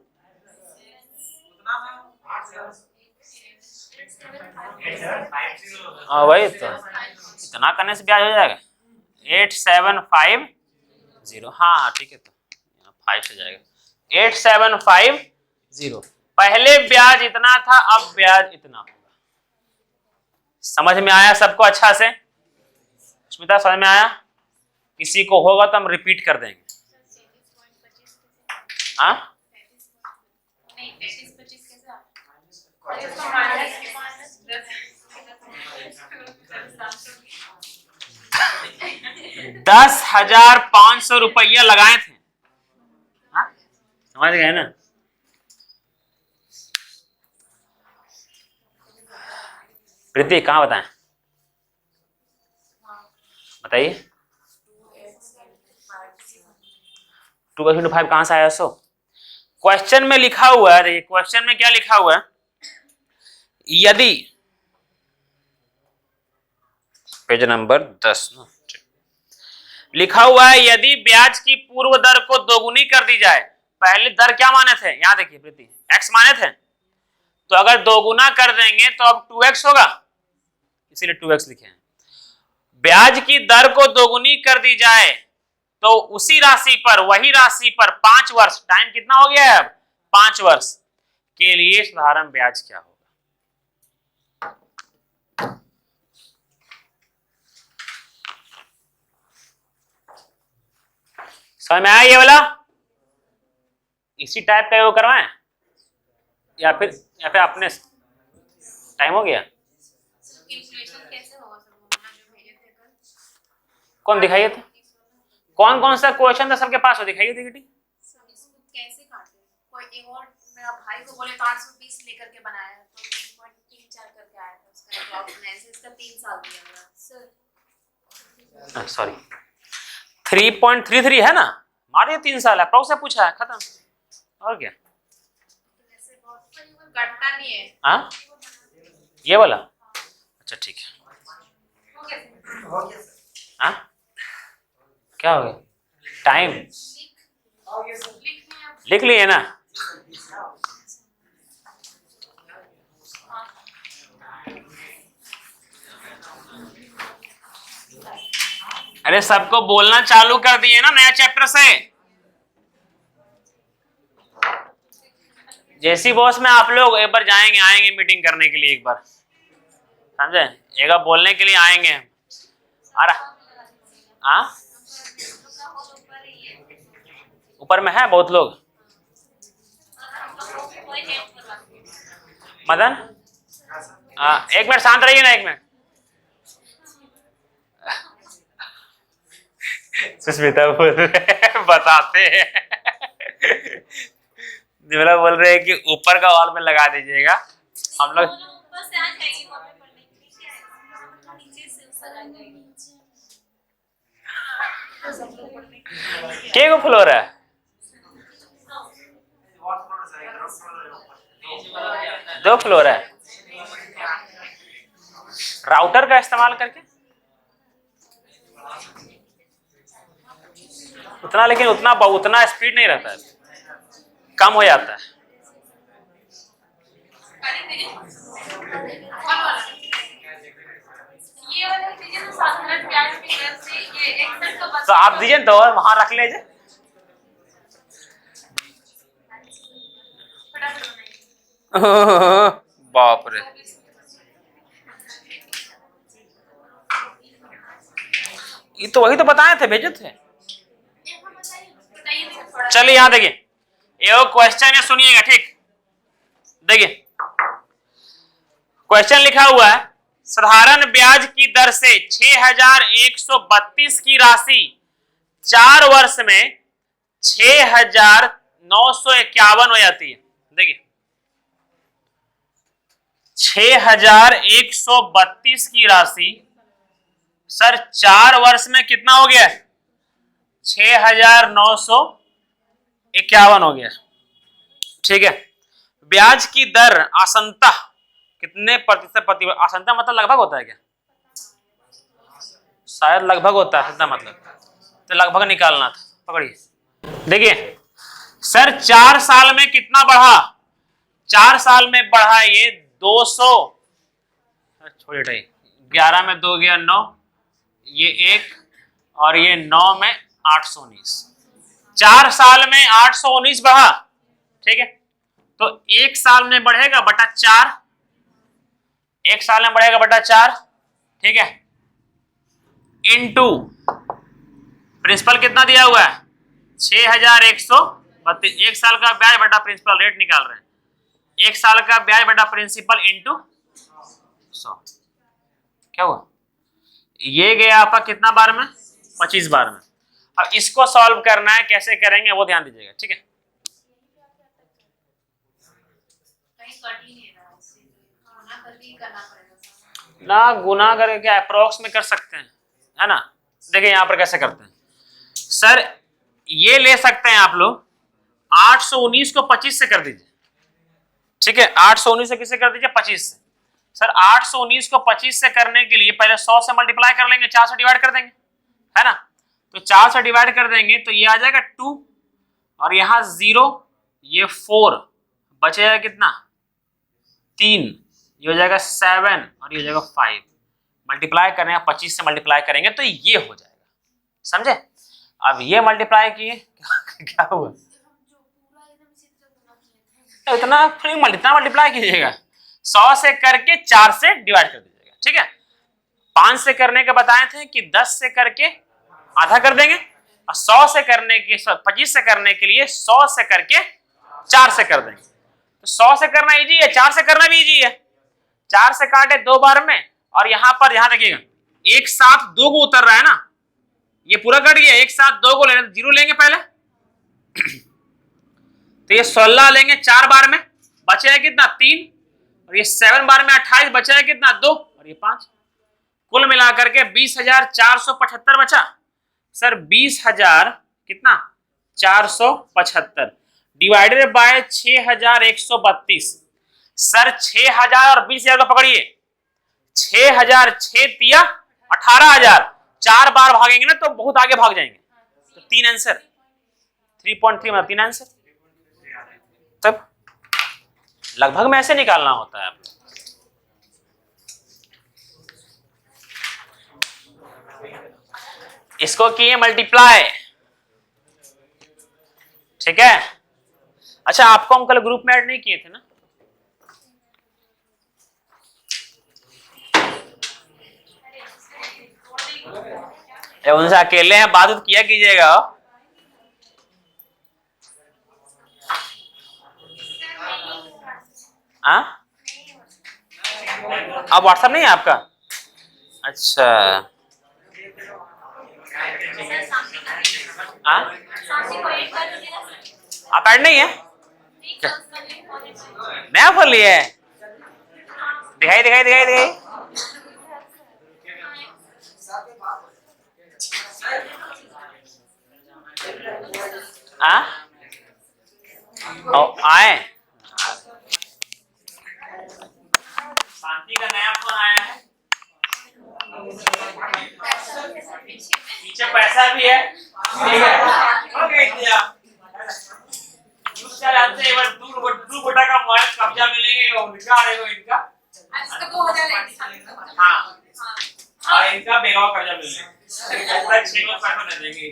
हाँ वही तो, इतना करने से ब्याज हो जाएगा 8750। हाँ ठीक है, तो 5 से जाएगा 8750। पहले ब्याज इतना था, अब ब्याज इतना होगा। समझ में आया सबको अच्छा से? स्मिता समझ में आया? किसी को होगा तो हम रिपीट कर देंगे। हाँ 10,500 रुपया लगाए थे। हाँ समझ गए ना? प्रीति कहाँ बताएं, बताइए। 2x×5 कहां से आया? सो क्वेश्चन में लिखा हुआ है, देखिए क्वेश्चन में क्या लिखा हुआ है, यदि पेज नंबर 10 लिखा हुआ है, यदि ब्याज की पूर्व दर को दोगुनी कर दी जाए, पहले दर क्या माने थे, यहां देखिए प्रीति x माने थे, तो अगर दोगुना कर देंगे तो अब 2x होगा, इसीलिए 2x लिखे हैं। ब्याज की दर को दोगुनी कर दी जाए तो उसी राशि पर, वही राशि पर 5 वर्ष, टाइम कितना हो गया है अब, 5 वर्ष के लिए साधारण ब्याज क्या होगा? समझ में आया ये वाला? इसी टाइप का वो करवाएं या फिर अपने टाइम हो गया? कैलकुलेशन कैसे होगा सर, वो जो भेजे थे कल? कौन दिखाइए थे, कौन कौन सा क्वेश्चन था सबके पास, हो दिखाइए थे बेटी। इसको कैसे काटे? कोई एक और मेरा भाई को बोले 520 लेकर के बनाया तो 3.34 करके आया था उसका जवाब, इसका 3 साल दिया मेरा सर। सॉरी 3.33 है ना, मारिए 3 साल अप्रोक्स से पूछा है, खत्म। और क्या ऐसे बहुत घटना नहीं है। हाँ ये वाला, अच्छा ठीक है। हो गया सर। हाँ क्या हो गया, टाइम लिख लिए ना? अरे सबको बोलना चालू कर दिए ना नया चैप्टर से। जैसी बॉस में आप लोग एक बार जाएंगे, आएंगे मीटिंग करने के लिए, एक बार समझे, एक बार बोलने के लिए आएंगे। अरे हाँ ऊपर में है बहुत लोग। मदन एक मिनट शांत रहिए ना, एक मिनट। सुष्मिता बोल रहे बताते हैं निर्मला बोल रहे हैं कि ऊपर का वॉल में लगा दीजिएगा हम लोग। ऊपर से आ जाएगी वहां पे पढ़ने के लिए, नीचे से ऊपर आ जाएगी। के को फ्लोर है, दो फ्लोर है, राउटर का इस्तेमाल करके उतना, लेकिन उतना स्पीड नहीं रहता है, कम हो जाता है। ये वाला दीजिए तो साधारण ब्याज की दर से ये 61 का तो आप दीजिए तो वहां रख लीजिए। बाप रे, ये तो वही तो बताए थे, भेजे थे। चलिए यहां देखिए, ये क्वेश्चन है, सुनिएगा ठीक। देखिए क्वेश्चन लिखा हुआ है, साधारण ब्याज की दर से 6132 की राशि 4 वर्ष में 6951 हो जाती है। देखिए 6132 की राशि सर 4 वर्ष में कितना हो गया, 6951 हो गया, ठीक है। ब्याज की दर आसंता कितने प्रतिशत प्रति, आसंता मतलब लगभग होता है क्या, शायद लगभग होता है, कितना मतलब, तो लगभग निकालना था, पकड़िए। देखिए सर 4 साल में कितना बढ़ा, 4 साल में बढ़ा ये 200, छोड़िए 11 में 2 गया 9, ये 1 और ये 9 में 819, 4 साल में 819 बढ़ा, ठीक है। तो 1 साल में बढ़ेगा बटा 4, 1 साल में बढ़ेगा बटा 4, ठीक है, इनटू प्रिंसिपल कितना दिया हुआ है 6132, 1 साल का ब्याज बटा प्रिंसिपल रेट निकाल रहे हैं, 1 साल का ब्याज बटा प्रिंसिपल इंटू 100, क्या हुआ, ये गया आपका कितना बार में, 25 बार में। अब इसको सॉल्व करना है, कैसे करेंगे वो ध्यान दीजिएगा, ठीक है। ना गुना करके क्या अप्रोक्स में कर सकते हैं, है ना। देखिए यहाँ पर कैसे करते हैं सर, ये ले सकते हैं आप लोग 819 को 25 से कर दीजिए, ठीक है। 819 से किससे कर दीजिए, 25 से। सर 819 को 25 से करने के लिए पहले 100 से मल्टीप्लाई कर लेंगे, 4 से डिवाइड कर देंगे, है ना। तो 4 से डिवाइड कर देंगे तो ये आ जाएगा 2 और यहाँ 0, ये 4, बचेगा कितना 3, ये हो जाएगा 7 और ये हो जाएगा 5। मल्टीप्लाई करने 25 से मल्टीप्लाई करेंगे तो ये हो जाएगा, समझे। अब ये मल्टीप्लाई किए क्या हुआ, इतना मल्टीप्लाई कीजिएगा, 100 से करके 4 से डिवाइड कर दीजिएगा, ठीक है। 5 से करने के बताए थे कि 10 से करके आधा कर देंगे, और 100 से करने के 25 से करने के लिए 100 से करके 4 से कर देंगे। तो 100 से करना इजी है, 4 से करना भी इजी है। 4 से काटे 2 बार में, और यहां पर यहां देखिएगा एक साथ 2 को उतर रहा है ना, ये पूरा कट गया, एक साथ 2 को लेना, 0 लेंगे पहले तो ये 16 लेंगे 4 बार में, बचेगा कितना 3, और ये 7 बार में 28, बचेगा कितना 2 और ये 5। कुल मिलाकर के 20,475 बचा। सर 20,000 कितना 475 डिवाइडेड बाय 6,132। सर 6,000 और 20,000 को पकड़िए, 6,000 6 तिया 18,000, 4 बार भागेंगे ना तो बहुत आगे भाग जाएंगे, तो 3 आंसर 3.3 मतलब 3 आंसर। तब लगभग में ऐसे निकालना होता है आपको। इसको किए मल्टीप्लाई, ठीक है। अच्छा आपको हम कल ग्रुप में ऐड नहीं किए थे ना, उनसे अकेले हैं, बात किया कीजिएगा। आप व्हाट्सएप नहीं है आपका, अच्छा आप ऐड नहीं है, नया खोल लिया है, दिखाई दिखाई दिखाई दिखाई। आए शांति का नया फोन आया है, पीछे पैसा भी है, ठीक है। दूर गोटा का मोबाइल कब्जा मिलेंगे, उनका इनका हाँ और इनका बेगाव कर्जा मिलेगा, 6 लोग पैसा दे देंगे।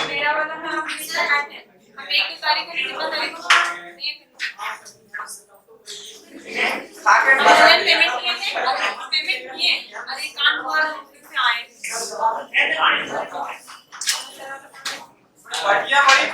मेरा वाला हम एक तारीख को कितना तारीख को पेमेंट किए अरे कान हुआ से आए बढ़िया बड़ी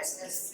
yes, yes.